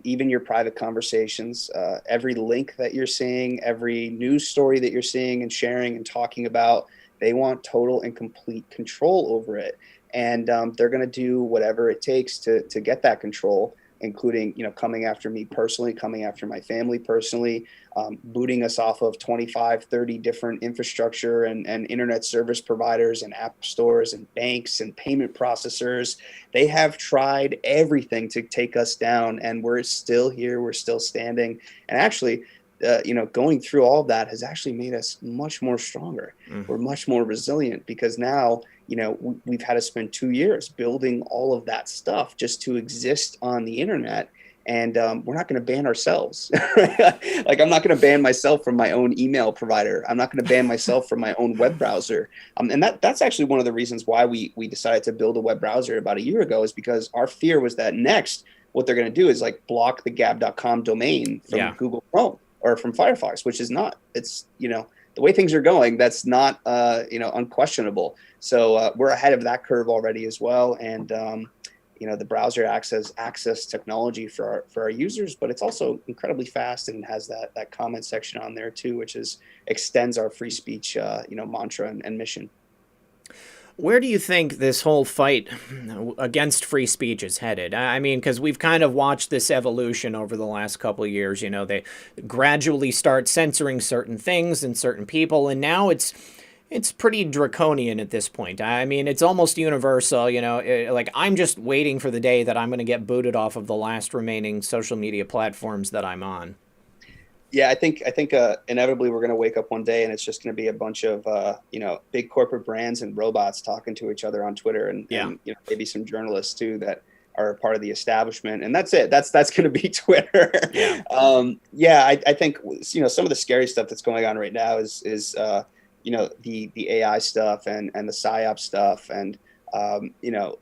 even your private conversations, every link that you're seeing, every news story that you're seeing and sharing and talking about. They want total and complete control over it. And they're going to do whatever it takes to get that control, including, coming after me personally, coming after my family personally, booting us off of 25, 30 different infrastructure and internet service providers and app stores and banks and payment processors. They have tried everything to take us down, and we're still here. We're still standing. And actually, going through all of that has actually made us much more stronger. We're much more resilient, because now, we've had to spend 2 years building all of that stuff just to exist on the internet. And we're not going to ban ourselves. Like, I'm not going to ban myself from my own email provider. I'm not going to ban myself from my own web browser. And that's actually one of the reasons why we decided to build a web browser about a year ago, is because our fear was that next, what they're going to do is like block the gab.com domain from Google Chrome or from Firefox, which is not, it's, the way things are going, that's not, unquestionable. So we're ahead of that curve already as well. And, the browser acts as access technology for our users, but it's also incredibly fast and has that comment section on there too, which extends our free speech, mantra and mission. Where do you think this whole fight against free speech is headed? I mean, because we've kind of watched this evolution over the last couple of years. They gradually start censoring certain things and certain people, and now it's pretty draconian at this point. I mean, it's almost universal, like, I'm just waiting for the day that I'm going to get booted off of the last remaining social media platforms that I'm on. Yeah, I think inevitably we're going to wake up one day and it's just going to be a bunch of big corporate brands and robots talking to each other on Twitter, and maybe some journalists too that are a part of the establishment, and that's it. That's going to be Twitter. I think some of the scary stuff that's going on right now is the AI stuff and the PSYOP stuff, and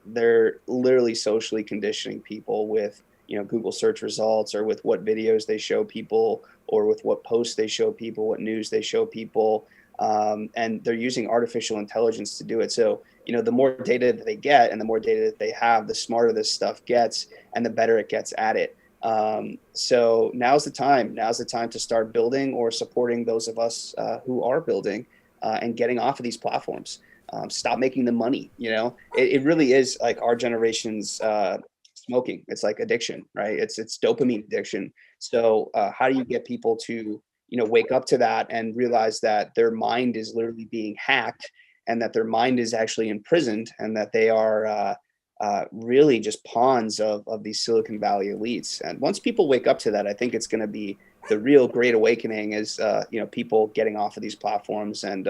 they're literally socially conditioning people with Google search results, or with what videos they show people, or with what posts they show people, what news they show people. And they're using artificial intelligence to do it. So, the more data that they get and the more data that they have, the smarter this stuff gets and the better it gets at it. So now's the time to start building or supporting those of us who are building and getting off of these platforms. Stop making them money. It really is like our generation's smoking. It's like addiction, right? It's dopamine addiction. So how do you get people to, wake up to that and realize that their mind is literally being hacked, and that their mind is actually imprisoned, and that they are really just pawns of these Silicon Valley elites. And once people wake up to that, I think it's going to be the real great awakening is, people getting off of these platforms and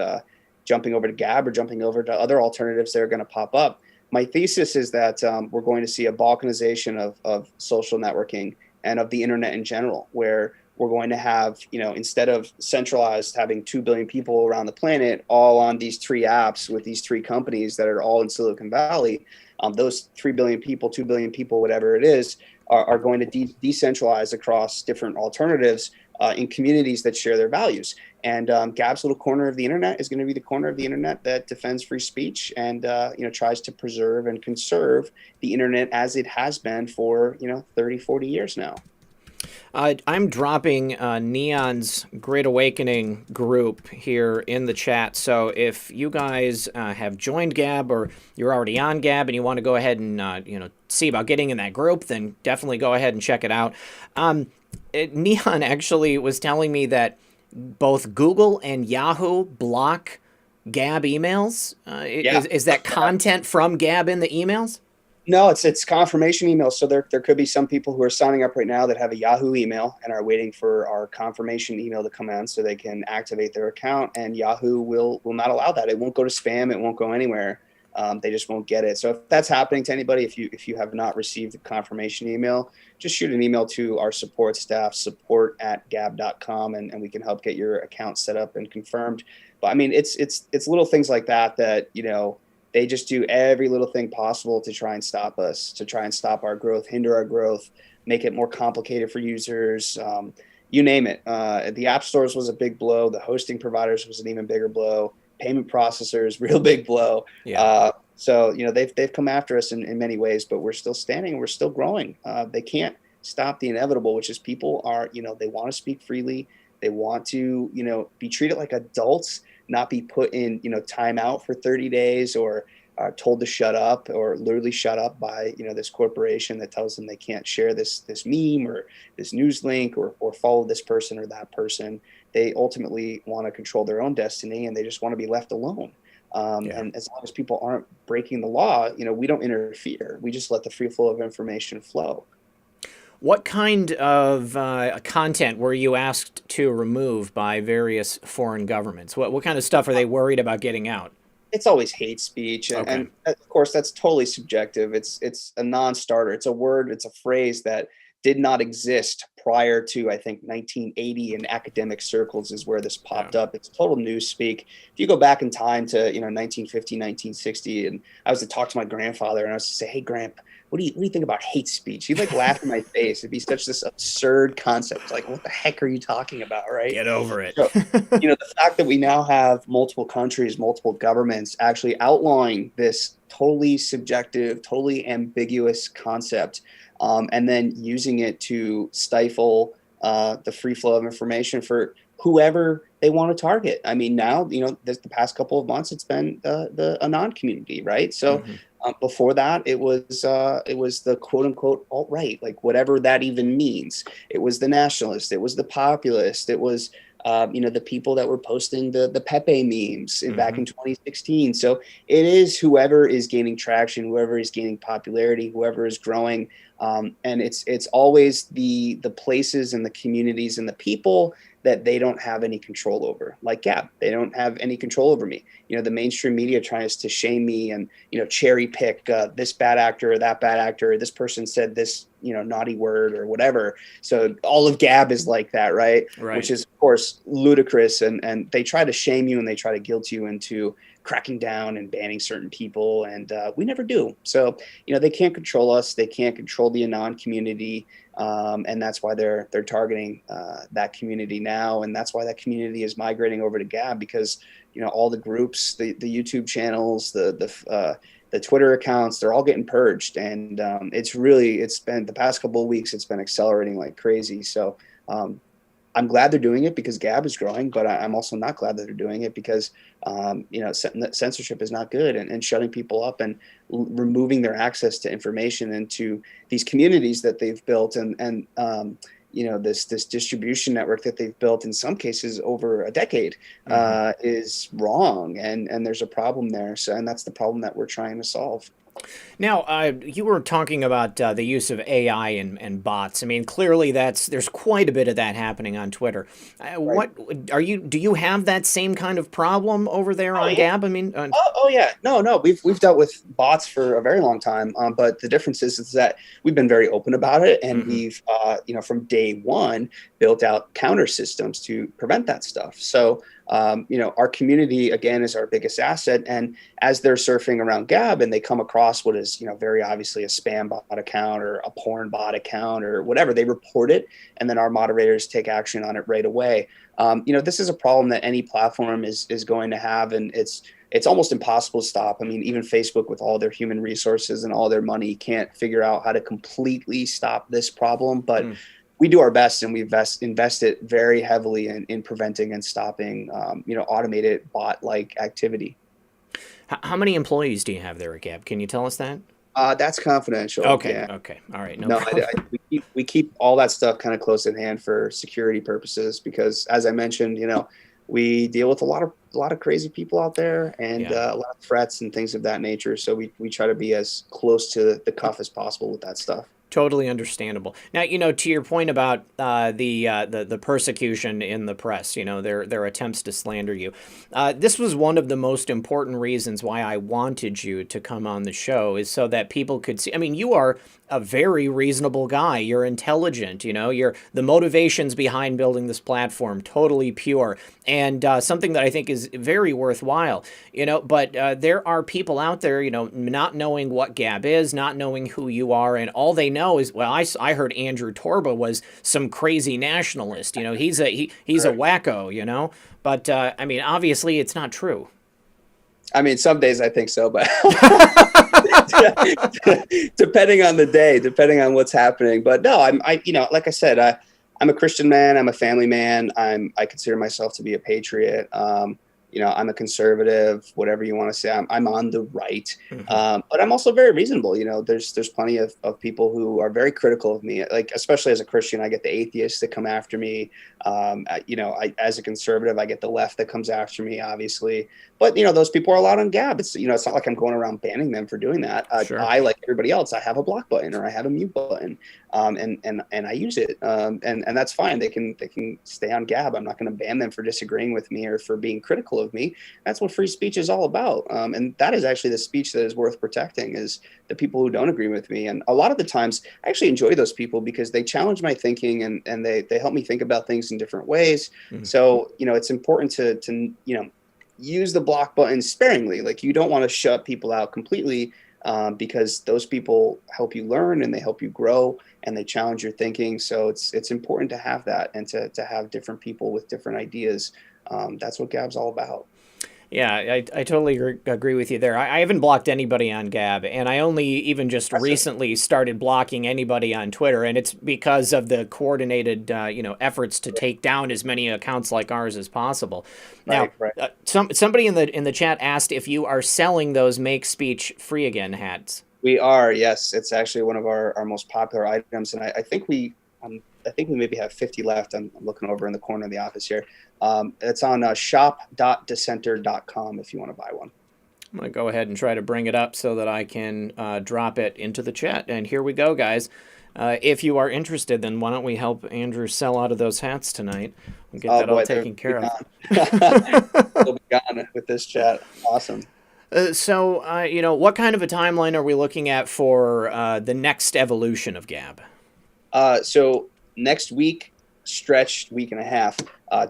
jumping over to Gab or jumping over to other alternatives that are going to pop up. My thesis is that we're going to see a balkanization of social networking and of the internet in general, where we're going to have, instead of centralized having 2 billion people around the planet all on these 3 apps with these 3 companies that are all in Silicon Valley, those 3 billion people, 2 billion people, whatever it is, are going to decentralize across different alternatives in communities that share their values. And Gab's little corner of the internet is going to be the corner of the internet that defends free speech and tries to preserve and conserve the internet as it has been for 30, 40 years now. I'm dropping Neon's Great Awakening group here in the chat. So if you guys have joined Gab or you're already on Gab and you want to go ahead and see about getting in that group, then definitely go ahead and check it out. Neon actually was telling me that both Google and Yahoo block Gab emails. Is that content from Gab in the emails? No, it's confirmation emails. So there could be some people who are signing up right now that have a Yahoo email and are waiting for our confirmation email to come in so they can activate their account. And Yahoo will not allow that. It won't go to spam. It won't go anywhere. They just won't get it. So if that's happening to anybody, if you have not received the confirmation email, just shoot an email to our support staff, support@gab.com, and we can help get your account set up and confirmed. But I mean, it's little things like that they just do every little thing possible to try and stop us, to try and stop our growth, hinder our growth, make it more complicated for users. You name it. The app stores was a big blow. The hosting providers was an even bigger blow. Payment processors, real big blow. Yeah. So they've come after us in many ways, but we're still standing. We're still growing. They can't stop the inevitable, which is people are, they want to speak freely. They want to, be treated like adults, not be put in, timeout for 30 days or told to shut up or literally shut up by, this corporation that tells them they can't share this meme or this news link or follow this person or that person. They ultimately want to control their own destiny and they just want to be left alone. And as long as people aren't breaking the law, we don't interfere. We just let the free flow of information flow. What kind of content were you asked to remove by various foreign governments? What kind of stuff are they worried about getting out? It's always hate speech. Okay. And of course, that's totally subjective. It's a non-starter. It's a word, it's a phrase that did not exist prior to, I think, 1980 in academic circles is where this popped up. It's total newspeak. If you go back in time to, 1950, 1960, and I was to talk to my grandfather and I was to say, hey, Grandpa, what do you think about hate speech? He'd laugh in my face. It'd be such this absurd concept. Like, what the heck are you talking about, right? Get over it. So, the fact that we now have multiple countries, multiple governments actually outlawing this totally subjective, totally ambiguous concept, and then using it to stifle the free flow of information for whoever they want to target. I mean, now, the past couple of months, it's been the Anon community, right? So before that, it was the quote unquote alt-right, like whatever that even means. It was the nationalist. It was the populist. It was, the people that were posting the Pkwy memes back in 2016. So it is whoever is gaining traction, whoever is gaining popularity, whoever is growing. And it's always the places and the communities and the people that they don't have any control over, like Gab. They don't have any control over me. The mainstream media tries to shame me and, cherry pick this bad actor or that bad actor. Or this person said this, naughty word or whatever. So all of Gab is like that, right? Which is, of course, ludicrous. And they try to shame you and they try to guilt you into cracking down and banning certain people. And we never do. So, they can't control us. They can't control the Anon community. And that's why they're targeting that community now. And that's why that community is migrating over to Gab because, all the groups, the YouTube channels, the Twitter accounts, they're all getting purged. And it's been the past couple of weeks, it's been accelerating like crazy. So I'm glad they're doing it because Gab is growing, but I'm also not glad that they're doing it because, censorship is not good and shutting people up and removing their access to information and to these communities that they've built and this distribution network that they've built in some cases over a decade is wrong. And there's a problem there. So, and that's the problem that we're trying to solve. Now, you were talking about the use of AI and bots. I mean, clearly there's quite a bit of that happening on Twitter. Right. Do you have that same kind of problem over there Oh on yeah. Gab? I mean, Yeah. No. We've dealt with bots for a very long time, but the difference is that we've been very open about it, and we've from day one built out counter systems to prevent that stuff. So our community again is our biggest asset, and as they're surfing around Gab and they come across what is very obviously a spam bot account or a porn bot account or whatever, they report it, and then our moderators take action on it right away. This is a problem that any platform is going to have, and it's almost impossible to stop. I mean, even Facebook, with all their human resources and all their money, can't figure out how to completely stop this problem. But we do our best, and we invested very heavily in preventing and stopping, automated bot-like activity. How many employees do you have there at Gab? Can you tell us that? That's confidential. Okay. Yeah. Okay. All right. No, we keep all that stuff kind of close at hand for security purposes, because, as I mentioned, we deal with a lot of crazy people out there, and a lot of threats and things of that nature. So we try to be as close to the cuff as possible with that stuff. Totally understandable. Now, to your point about the persecution in the press, their attempts to slander you. This was one of the most important reasons why I wanted you to come on the show, is so that people could see. I mean, you are a very reasonable guy. You're intelligent. The motivations behind building this platform, totally pure, and something that I think is very worthwhile. But there are people out there, not knowing what Gab is, not knowing who you are, and all they know is, well, I heard Andrew Torba was some crazy nationalist. He's a wacko. But I mean, obviously, it's not true. I mean, some days I think so, but depending on the day, depending on what's happening. But no, like I said, I'm a Christian man. I'm a family man. I consider myself to be a patriot. I'm a conservative, whatever you want to say. I'm on the right, but I'm also very reasonable. There's plenty of people who are very critical of me. Like, especially as a Christian, I get the atheists that come after me. As a conservative, I get the left that comes after me, obviously. But those people are allowed on Gab. It's it's not like I'm going around banning them for doing that. Sure. I, like everybody else, I have a block button or I have a mute button, and I use it, and that's fine. They can stay on Gab. I'm not going to ban them for disagreeing with me or for being critical of me. That's what free speech is all about, and that is actually the speech that is worth protecting, is the people who don't agree with me. And a lot of the times I actually enjoy those people because they challenge my thinking, and they help me think about things in different ways. So it's important to use the block button sparingly. Like, you don't want to shut people out completely, because those people help you learn and they help you grow and they challenge your thinking. So it's important to have that, and to have different people with different ideas. That's what Gab's all about. Yeah, I totally agree with you there. I haven't blocked anybody on Gab, and I only even just recently started blocking anybody on Twitter, and it's because of the coordinated, efforts to take down as many accounts like ours as possible. Now, somebody in the chat asked if you are selling those Make Speech Free Again hats. We are, yes. It's actually one of our most popular items, and I think we maybe have 50 left. I'm looking over in the corner of the office here. It's on shop.dissenter.com if you want to buy one. I'm going to go ahead and try to bring it up so that I can drop it into the chat. And here we go, guys. If you are interested, then why don't we help Andrew sell out of those hats tonight? We'll get that all taken care of. They'll be gone with this chat. Awesome. So, what kind of a timeline are we looking at for the next evolution of Gab? So next week, stretched week and a half,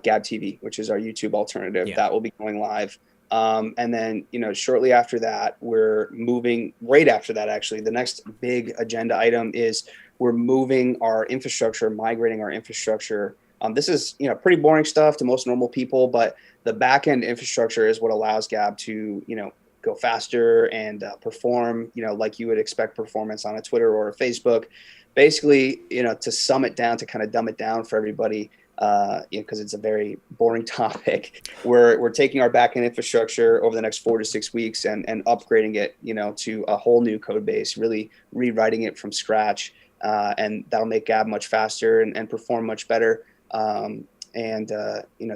Gab TV, which is our YouTube alternative, that will be going live. And then, shortly after that, we're moving right after that. Actually, the next big agenda item is we're moving our infrastructure, migrating our infrastructure. This is, pretty boring stuff to most normal people, but the back end infrastructure is what allows Gab to, go faster and perform, like you would expect performance on a Twitter or a Facebook. Basically, to sum it down, to kind of dumb it down for everybody, because it's a very boring topic. We're taking our backend infrastructure over the next 4 to 6 weeks and upgrading it, to a whole new code base, really rewriting it from scratch, and that'll make Gab much faster and perform much better, and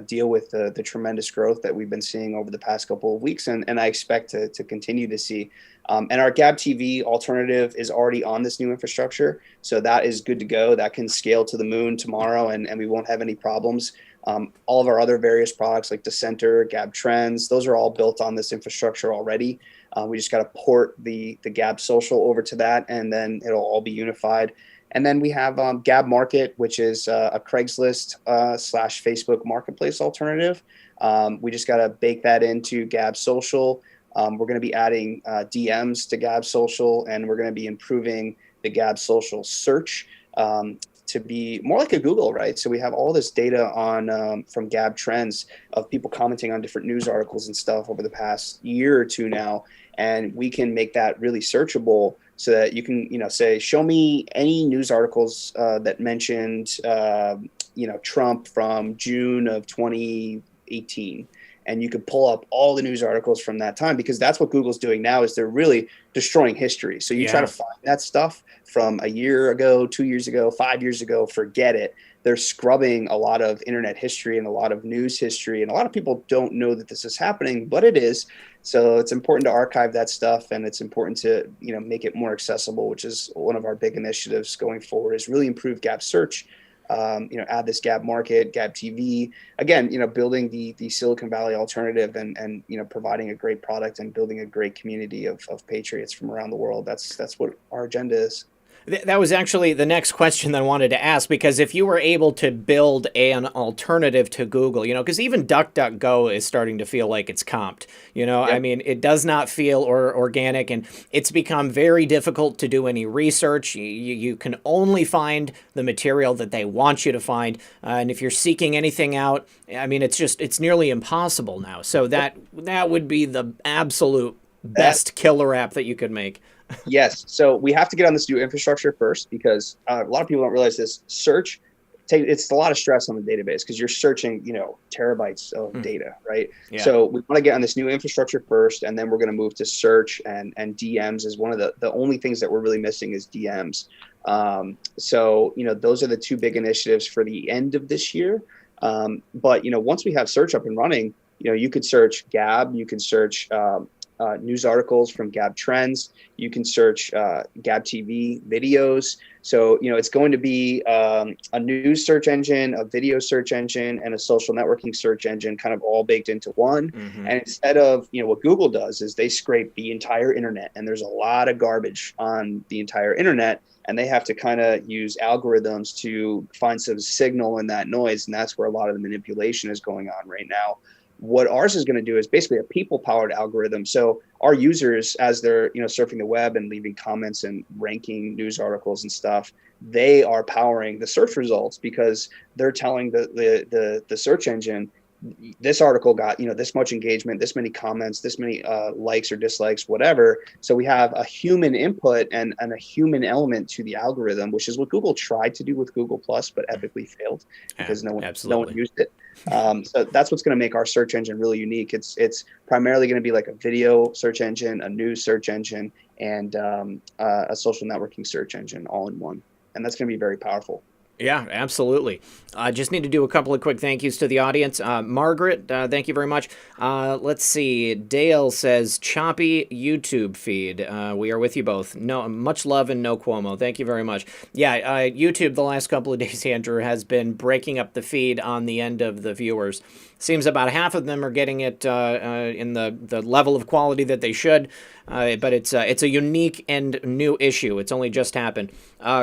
deal with the tremendous growth that we've been seeing over the past couple of weeks, and I expect to continue to see. And our Gab TV alternative is already on this new infrastructure. So that is good to go. That can scale to the moon tomorrow, and we won't have any problems. All of our other various products like Dissenter, Gab Trends, those are all built on this infrastructure already. We just got to port the Gab Social over to that, and then it'll all be unified. And then we have Gab Market, which is a Craigslist / Facebook marketplace alternative. We just got to bake that into Gab Social. We're going to be adding DMs to Gab Social, and we're going to be improving the Gab Social search to be more like a Google, right? So we have all this data on from Gab Trends of people commenting on different news articles and stuff over the past year or two now, and we can make that really searchable so that you can, say, show me any news articles that mentioned, Trump from June of 2018. And you could pull up all the news articles from that time, because that's what Google's doing now, is they're really destroying history. So you try to find that stuff from a year ago, 2 years ago, 5 years ago, forget it. They're scrubbing a lot of internet history and a lot of news history. And a lot of people don't know that this is happening, but it is. So it's important to archive that stuff, and it's important to, make it more accessible, which is one of our big initiatives going forward, is really improve Gab search. Add this Gab Market, Gab TV, again, building the Silicon Valley alternative, and providing a great product and building a great community of patriots from around the world. That's what our agenda is. That was actually the next question that I wanted to ask, because if you were able to build an alternative to Google, because even DuckDuckGo is starting to feel like it's comped, Yep. I mean, it does not feel organic, and it's become very difficult to do any research. You can only find the material that they want you to find. And if you're seeking anything out, I mean, it's nearly impossible now. So that would be the absolute best killer app that you could make. Yes. So we have to get on this new infrastructure first, because a lot of people don't realize this. Search, it's a lot of stress on the database, because you're searching, terabytes of data, right? Yeah. So we want to get on this new infrastructure first, and then we're going to move to search, and DMs is one of the only things that we're really missing is DMs. So, those are the two big initiatives for the end of this year. But, once we have search up and running, you could search Gab, you can search news articles from Gab Trends. You can search Gab TV videos. So, it's going to be a news search engine, a video search engine, and a social networking search engine, kind of all baked into one. Mm-hmm. And instead of, what Google does is they scrape the entire internet, and there's a lot of garbage on the entire internet, and they have to kind of use algorithms to find some signal in that noise. And that's where a lot of the manipulation is going on right now. What ours is going to do is basically a people-powered algorithm. So our users, as they're surfing the web and leaving comments and ranking news articles and stuff, they are powering the search results, because they're telling the search engine, this article got this much engagement, this many comments, this many likes or dislikes, whatever. So we have a human input and a human element to the algorithm, which is what Google tried to do with Google Plus, but epically failed, because no one used it. So that's what's going to make our search engine really unique. It's primarily going to be like a video search engine, a news search engine, and a social networking search engine all in one. And that's going to be very powerful. Yeah, absolutely. Just need to do a couple of quick thank yous to the audience. Margaret, thank you very much. Let's see. Dale says, choppy YouTube feed. We are with you both. No, much love and no Cuomo. Thank you very much. Yeah, YouTube the last couple of days, Andrew, has been breaking up the feed on the end of the viewers. Seems about half of them are getting it in the level of quality that they should, but it's a unique and new issue. It's only just happened.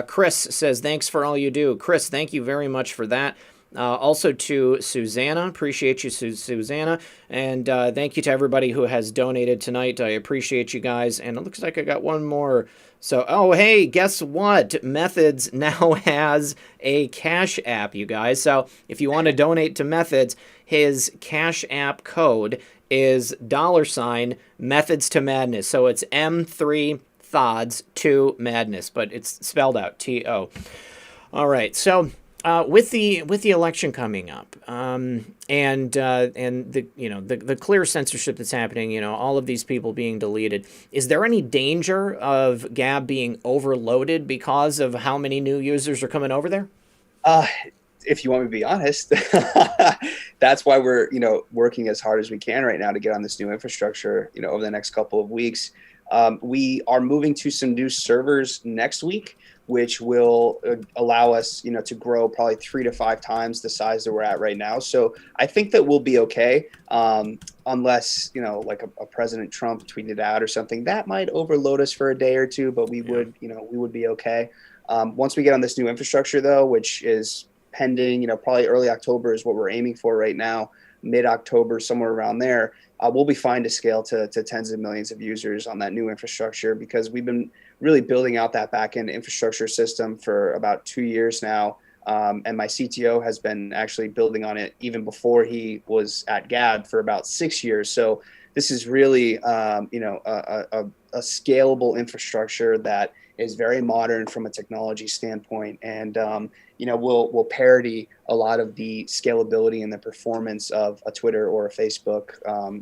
Chris says, thanks for all you do. Chris, thank you very much for that. Also to Susanna, appreciate you, Susanna, and thank you to everybody who has donated tonight. I appreciate you guys, and it looks like I got one more. So, oh, hey, guess what? Methods now has a Cash App, you guys. So if you want to donate to Methods, his Cash App code is $Methods to Madness. So it's M3 Thods to Madness, but it's spelled out TO. All right, so with the election coming up, and the clear censorship that's happening, all of these people being deleted, is there any danger of Gab being overloaded because of how many new users are coming over there? If you want me to be honest, that's why we're working as hard as we can right now to get on this new infrastructure. Over the next couple of weeks. We are moving to some new servers next week, which will allow us, to grow probably 3 to 5 times the size that we're at right now. So I think that we'll be okay, unless, like a President Trump tweeted out or something that might overload us for a day or two, but we would be okay. Once we get on this new infrastructure, though, which is pending, probably early October is what we're aiming for right now, mid-October, somewhere around there, we'll be fine to scale to tens of millions of users on that new infrastructure, because we've been really building out that backend infrastructure system for about 2 years now. And my CTO has been actually building on it even before he was at Gab for about 6 years. So this is really, a scalable infrastructure that is very modern from a technology standpoint, and will parity a lot of the scalability and the performance of a Twitter or a Facebook,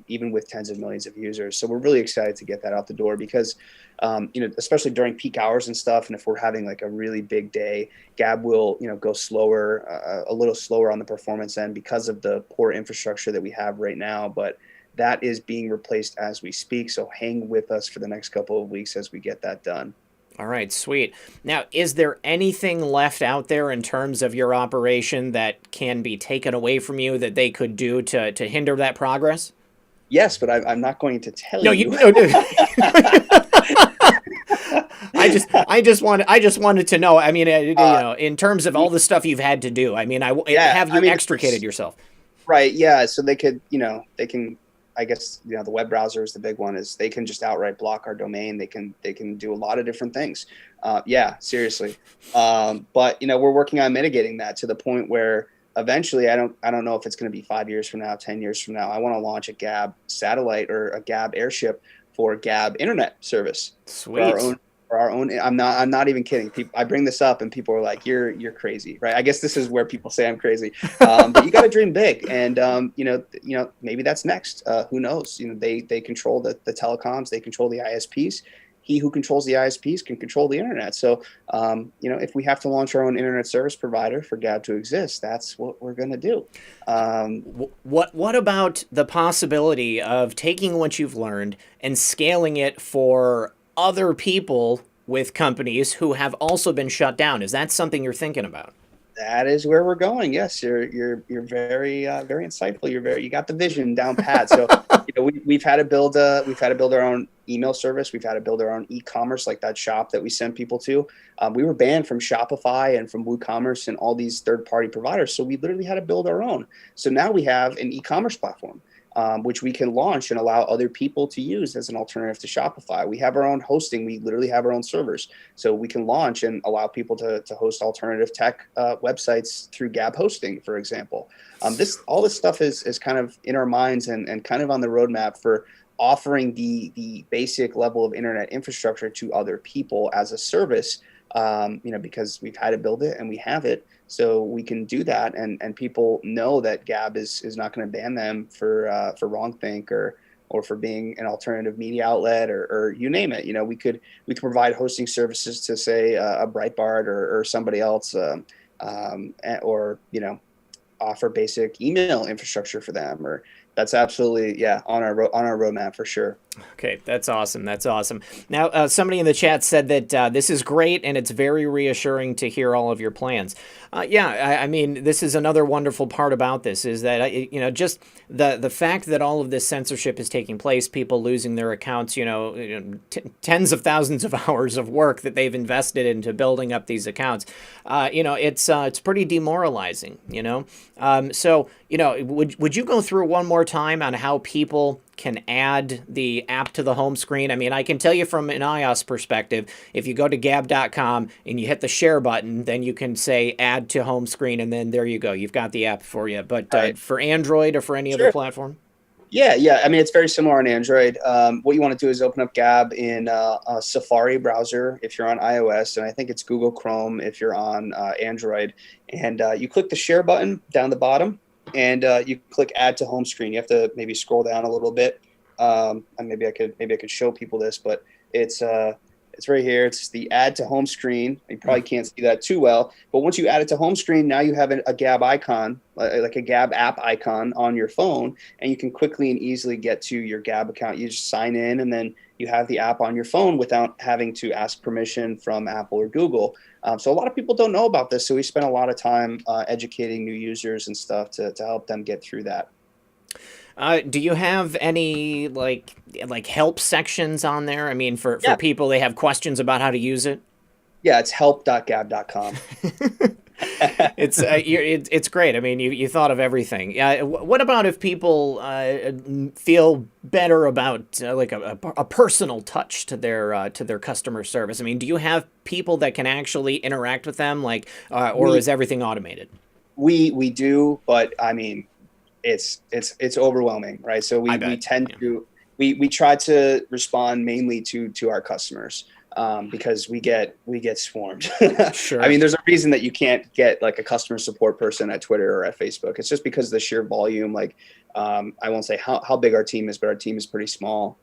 even with tens of millions of users. So we're really excited to get that out the door, because especially during peak hours and stuff, and if we're having like a really big day, Gab will go slower, a little slower on the performance end because of the poor infrastructure that we have right now. But that is being replaced as we speak. So hang with us for the next couple of weeks as we get that done. All right, sweet. Now, is there anything left out there in terms of your operation that can be taken away from you that they could do to hinder that progress? Yes, but I'm not going to tell you. No. I just wanted to know. I mean, in terms of all the stuff you've had to do. I mean, have you extricated yourself? Right. Yeah. So they could, they can. I guess the web browser is the big one. Is they can just outright block our domain. They can do a lot of different things. Yeah, seriously. But we're working on mitigating that to the point where eventually, I don't know if it's going to be 5 years from now, 10 years from now. I want to launch a Gab satellite or a Gab airship for Gab internet service. Sweet. For our own. I'm not even kidding. I bring this up and people are like, you're crazy, right? I guess this is where people say I'm crazy. But you got to dream big, and maybe that's next. Who knows? They control the telecoms, they control the ISPs. He who controls the ISPs can control the internet. So, if we have to launch our own internet service provider for Gab to exist, that's what we're going to do. What about the possibility of taking what you've learned and scaling it for other people with companies who have also been shut down? Is that something you're thinking about? That is where we're going. Yes, you're very very insightful. You got the vision down pat. So we've had to build our own email service. We've had to build our own e-commerce, like that shop that we send people to. We were banned from Shopify and from WooCommerce and all these third-party providers. So we literally had to build our own. So now we have an e-commerce platform, which we can launch and allow other people to use as an alternative to Shopify. We have our own hosting. We literally have our own servers. So we can launch and allow people to host alternative tech websites through Gab hosting, for example. All this stuff is kind of in our minds and kind of on the roadmap for offering the basic level of internet infrastructure to other people as a service, because we've had to build it and we have it. So we can do that, and people know that Gab is not going to ban them for wrongthink or for being an alternative media outlet or you name it. We could provide hosting services to, say, a Breitbart or somebody else, or offer basic email infrastructure for them. Or that's absolutely on our roadmap for sure. Okay, that's awesome. That's awesome. Now, somebody in the chat said that this is great, and it's very reassuring to hear all of your plans. I mean, this is another wonderful part about this is that, just the fact that all of this censorship is taking place, people losing their accounts, tens of thousands of hours of work that they've invested into building up these accounts, it's pretty demoralizing, So, would you go through one more time on how people can add the app to the home screen? I mean, I can tell you from an iOS perspective, if you go to gab.com and you hit the share button, then you can say add to home screen, and then there you go. You've got the app for you. But for Android or for any other platform? Yeah. I mean, it's very similar on Android. What you want to do is open up Gab in a Safari browser if you're on iOS, and I think it's Google Chrome if you're on Android. And you click the share button down the bottom, and you click add to home screen. You have to maybe scroll down a little bit, and maybe I could show people this, but it's It's right here. It's the add to home screen. You probably can't see that too well, but once you add it to home screen, now you have a Gab icon, like a Gab app icon on your phone, and you can quickly and easily get to your Gab account. You just sign in, and then you have the app on your phone without having to ask permission from Apple or Google. So a lot of people don't know about this. So we spend a lot of time educating new users and stuff to help them get through that. Do you have any like help sections on there? I mean, for people, they have questions about how to use it. Yeah, it's help.gab.com. It's great. I mean, you thought of everything. What about if people feel better about like a personal touch to their customer service? I mean, do you have people that can actually interact with them, like, or is everything automated? We do, but I mean, it's overwhelming, right? So we tend to try to respond mainly to our customers. Because we get swarmed. Sure. I mean, there's a reason that you can't get like a customer support person at Twitter or at Facebook. It's just because of the sheer volume. Like, I won't say how big our team is, but our team is pretty small,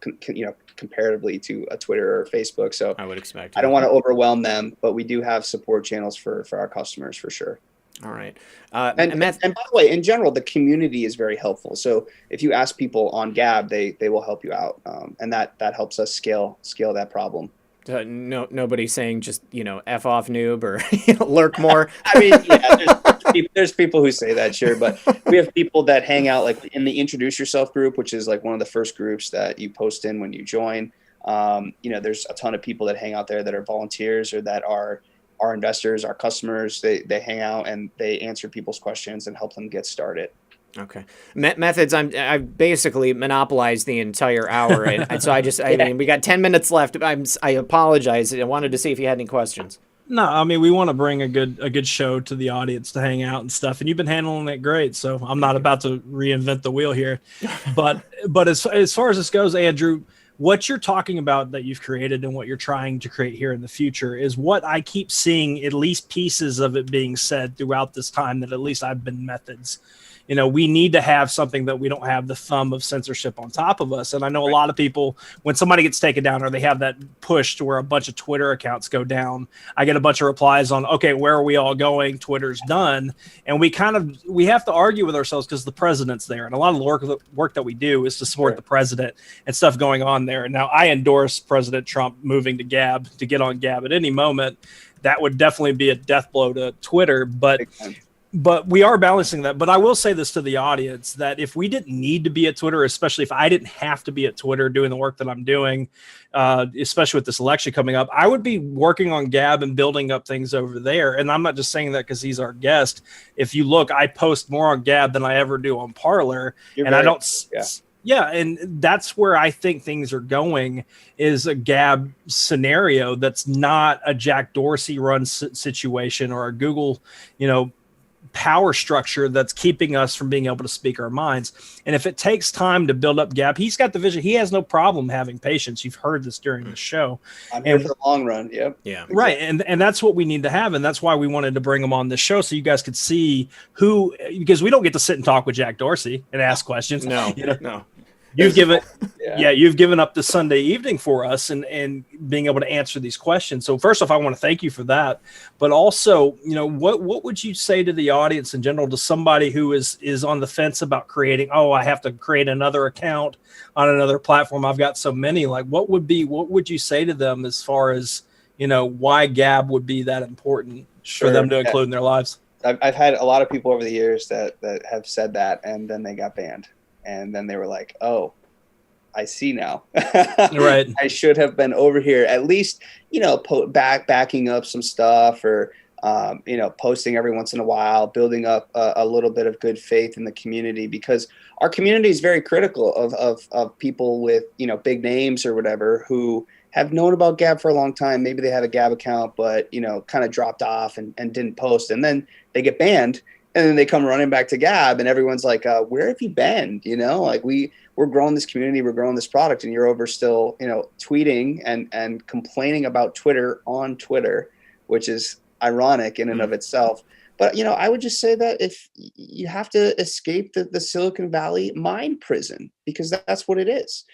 comparatively to a Twitter or Facebook. So I would expect. I don't want to overwhelm them, but we do have support channels for our customers for sure. All right. And by the way, in general, the community is very helpful. So if you ask people on Gab, they will help you out, and that helps us scale that problem. Nobody's saying just, F off noob or lurk more. I mean, yeah, there's people who say that, sure. But we have people that hang out like in the Introduce Yourself group, which is like one of the first groups that you post in when you join. There's a ton of people that hang out there that are volunteers or that are our investors, our customers. They hang out and they answer people's questions and help them get started. Okay. Methods, I basically monopolized the entire hour, and so I mean, we got 10 minutes left. I apologize. I wanted to see if you had any questions. No, I mean, we want to bring a good show to the audience to hang out and stuff, and you've been handling it great. So I'm not about to reinvent the wheel here, but as far as this goes, Andrew, what you're talking about that you've created and what you're trying to create here in the future is what I keep seeing, at least pieces of it being said throughout this time that at least I've been methods. We need to have something that we don't have the thumb of censorship on top of us. And I know a lot of people, when somebody gets taken down or they have that push to where a bunch of Twitter accounts go down, I get a bunch of replies on, okay, where are we all going? Twitter's done. And we have to argue with ourselves because the president's there. And a lot of the work that we do is to support the president and stuff going on there. And now I endorse President Trump moving to Gab, to get on Gab at any moment. That would definitely be a death blow to Twitter. But we are balancing that. But I will say this to the audience, that if we didn't need to be at Twitter, especially if I didn't have to be at Twitter doing the work that I'm doing, especially with this election coming up, I would be working on Gab and building up things over there. And I'm not just saying that because he's our guest. If you look, I post more on Gab than I ever do on Parler. And that's where I think things are going, is a Gab scenario that's not a Jack Dorsey run situation or a Google, power structure that's keeping us from being able to speak our minds. And if it takes time to build up Gab, he's got the vision. He has no problem having patience. You've heard this during the show. I'm here for the long run. Yep. Yeah. Right. And that's what we need to have. And that's why we wanted to bring him on this show, so you guys could see because we don't get to sit and talk with Jack Dorsey and ask questions. No. You've given up the Sunday evening for us and being able to answer these questions. So first off, I want to thank you for that. But also, what would you say to the audience in general, to somebody who is on the fence about creating, I have to create another account on another platform, I've got so many. Like, what would you say to them as far as, why Gab would be that important for them to include in their lives? I've had a lot of people over the years that have said that, and then they got banned. And then they were like, oh, I see now. Right. I should have been over here, at least, backing up some stuff or, posting every once in a while, building up a little bit of good faith in the community, because our community is very critical of people with, big names or whatever, who have known about Gab for a long time. Maybe they have a Gab account, but, kind of dropped off and didn't post. And then they get banned. And then they come running back to Gab, and everyone's like, where have you been? We're growing this community, we're growing this product, and you're over still, tweeting and complaining about Twitter on Twitter, which is ironic in and of itself. But, I would just say that if you have to escape the Silicon Valley mind prison, because that's what it is.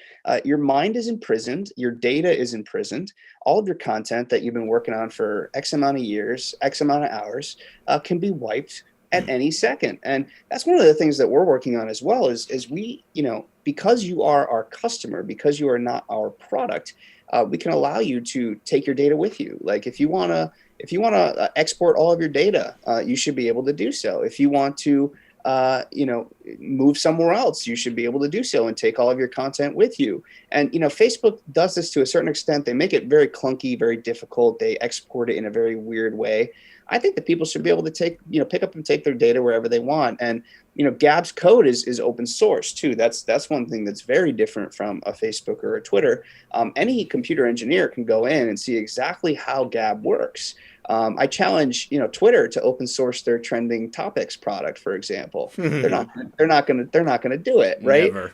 Your mind is imprisoned. Your data is imprisoned. All of your content that you've been working on for X amount of years, X amount of hours can be wiped at any second. And that's one of the things that we're working on as well is we, because you are our customer, because you are not our product, we can allow you to take your data with you. Like if you want to export all of your data, you should be able to do so. If you want to, move somewhere else, you should be able to do so and take all of your content with you. And, Facebook does this to a certain extent. They make it very clunky, very difficult. They export it in a very weird way. I think that people should be able to pick up and take their data wherever they want. And, Gab's code is open source too. That's one thing that's very different from a Facebook or a Twitter. Any computer engineer can go in and see exactly how Gab works. I challenge, Twitter to open source their trending topics product, for example. They're not going to do it, right? Never.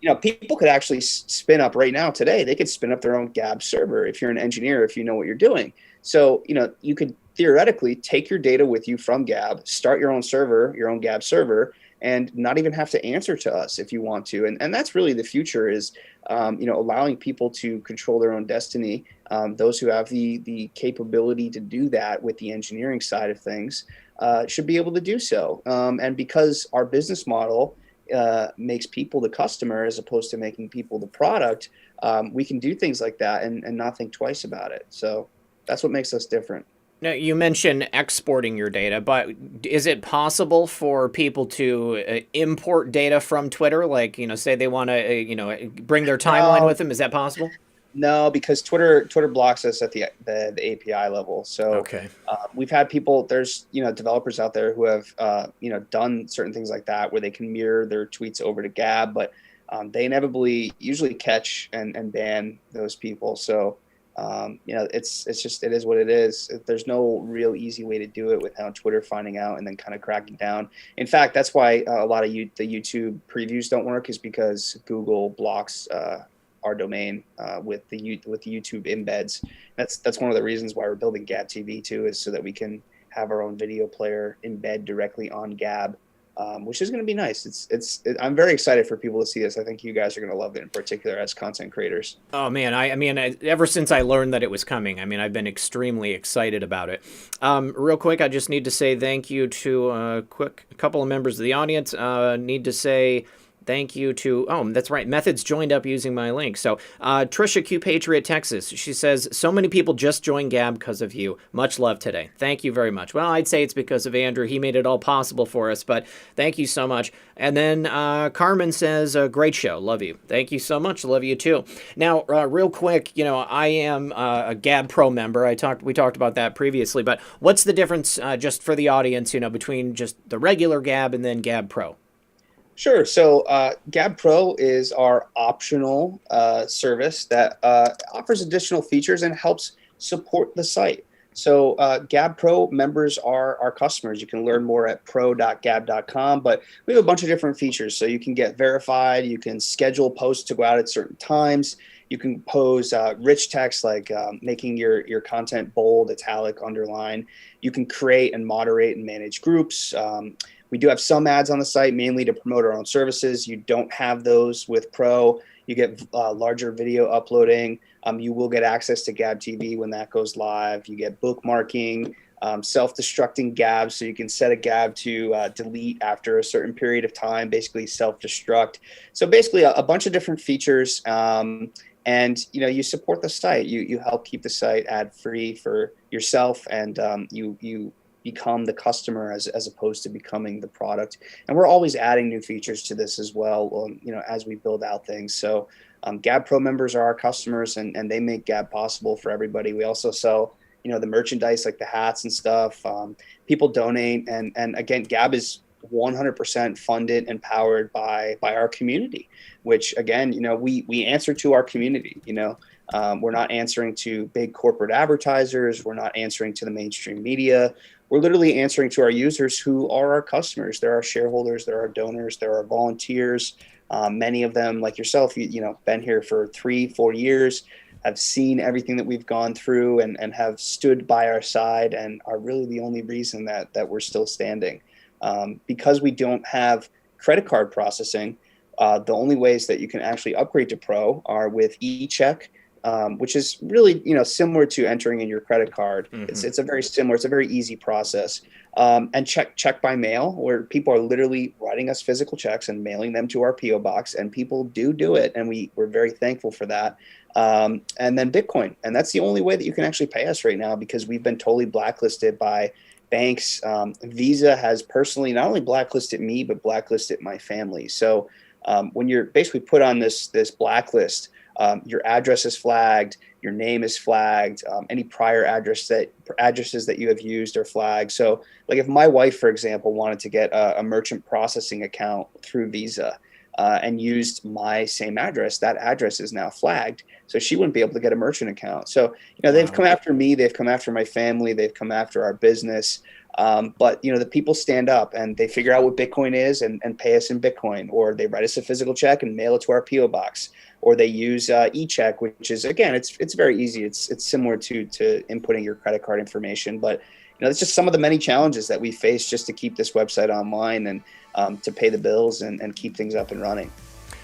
So, people could actually spin up right now today. They could spin up their own Gab server if you're an engineer, if you know what you're doing. So, you could theoretically take your data with you from Gab, start your own server, your own Gab server, and not even have to answer to us if you want to. And that's really the future is, allowing people to control their own destiny. Those who have the capability to do that with the engineering side of things should be able to do so. And because our business model makes people the customer as opposed to making people the product, we can do things like that and not think twice about it. So that's what makes us different. Now, you mentioned exporting your data, but is it possible for people to import data from Twitter? Like, say they want to, bring their timeline with them. Is that possible? No, because Twitter blocks us at the API level. So okay. We've had people, there's, developers out there who have, done certain things like that where they can mirror their tweets over to Gab, but they inevitably usually catch and ban those people. So, it's just, it is what it is. There's no real easy way to do it without Twitter finding out and then kind of cracking down. In fact, that's why a lot of the YouTube previews don't work, is because Google blocks our domain with the YouTube embeds. That's one of the reasons why we're building Gab TV too, is so that we can have our own video player embed directly on Gab. Which is going to be nice. I'm very excited for people to see this. I think you guys are going to love it, in particular as content creators. Oh man, I mean, ever since I learned that it was coming, I've been extremely excited about it. Real quick, I just need to say thank you to a couple of members of the audience. Need to say thank you to, that's right, Methods joined up using my link. So Trisha Q Patriot, Texas, she says, so many people just joined Gab because of you. Much love today. Thank you very much. Well, I'd say it's because of Andrew. He made it all possible for us, but thank you so much. And then Carmen says, great show. Love you. Thank you so much. Love you too. Now, real quick, I am a Gab Pro member. We talked about that previously, but what's the difference just for the audience, between just the regular Gab and then Gab Pro? Sure. So Gab Pro is our optional service that offers additional features and helps support the site. So Gab Pro members are our customers. You can learn more at pro.gab.com, but we have a bunch of different features. So you can get verified. You can schedule posts to go out at certain times. You can pose rich text, like making your content bold, italic, underline. You can create and moderate and manage groups. We do have some ads on the site, mainly to promote our own services. You don't have those with Pro. You get larger video uploading. You will get access to Gab TV when that goes live. You get bookmarking, self-destructing Gab, so you can set a Gab to delete after a certain period of time, basically self-destruct. So basically a bunch of different features. And you support the site. You help keep the site ad-free for yourself, and you become the customer as opposed to becoming the product. And we're always adding new features to this as well, as we build out things. So Gab Pro members are our customers, and they make Gab possible for everybody. We also sell, the merchandise like the hats and stuff. People donate, and again, Gab is 100% funded and powered by our community, which again, we answer to our community. We're not answering to big corporate advertisers. We're not answering to the mainstream media. We're literally answering to our users, who are our customers. They're our shareholders, they're our donors, they're our volunteers. Many of them, like yourself, been here for 3-4 years. have seen everything that we've gone through and have stood by our side and are really the only reason that we're still standing. Because we don't have credit card processing, the only ways that you can actually upgrade to Pro are with e-check, which is really, similar to entering in your credit card. Mm-hmm. It's a very easy process. And check by mail, where people are literally writing us physical checks and mailing them to our PO box, and people do it, and we're very thankful for that. And then Bitcoin, and that's the only way that you can actually pay us right now, because we've been totally blacklisted by banks. Visa has personally not only blacklisted me, but blacklisted my family. So when you're basically put on this blacklist, your address is flagged, your name is flagged, any prior addresses that you have used are flagged. So like if my wife, for example, wanted to get a merchant processing account through Visa and used my same address, that address is now flagged. So she wouldn't be able to get a merchant account. So, they've come after me, they've come after my family, they've come after our business. But the people stand up and they figure out what Bitcoin is and pay us in Bitcoin, or they write us a physical check and mail it to our PO box, or they use e-check, which is, again, it's very easy. It's similar to inputting your credit card information, but it's just some of the many challenges that we face just to keep this website online and to pay the bills and keep things up and running.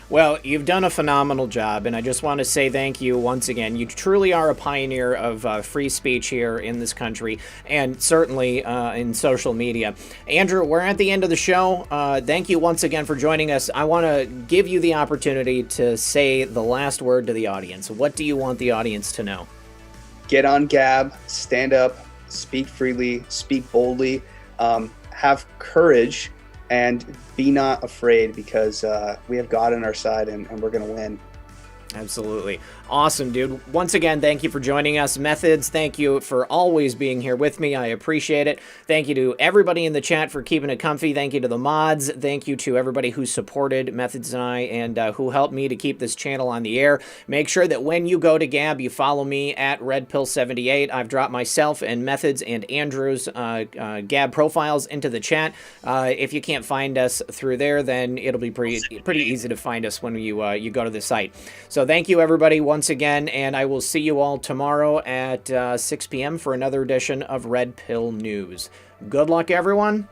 Well, you've done a phenomenal job, and I just want to say thank you once again. You truly are a pioneer of free speech here in this country, and certainly in social media. Andrew, we're at the end of the show. Thank you once again for joining us. I want to give you the opportunity to say the last word to the audience. What do you want the audience to know? Get on Gab, stand up, speak freely, speak boldly, have courage, and be not afraid, because we have God on our side, and we're going to win. Absolutely. Awesome, dude. Once again, thank you for joining us. Methods, thank you for always being here with me. I appreciate it. Thank you to everybody in the chat for keeping it comfy. Thank you to the mods. Thank you to everybody who supported Methods and I, and who helped me to keep this channel on the air. Make sure that when you go to Gab, you follow me at RedPill78. I've dropped myself and Methods and Andrew's Gab profiles into the chat. If you can't find us through there, then it'll be pretty easy to find us when you go to the site. So thank you, everybody, once again, and I will see you all tomorrow at 6 p.m. for another edition of Red Pill News. Good luck, everyone.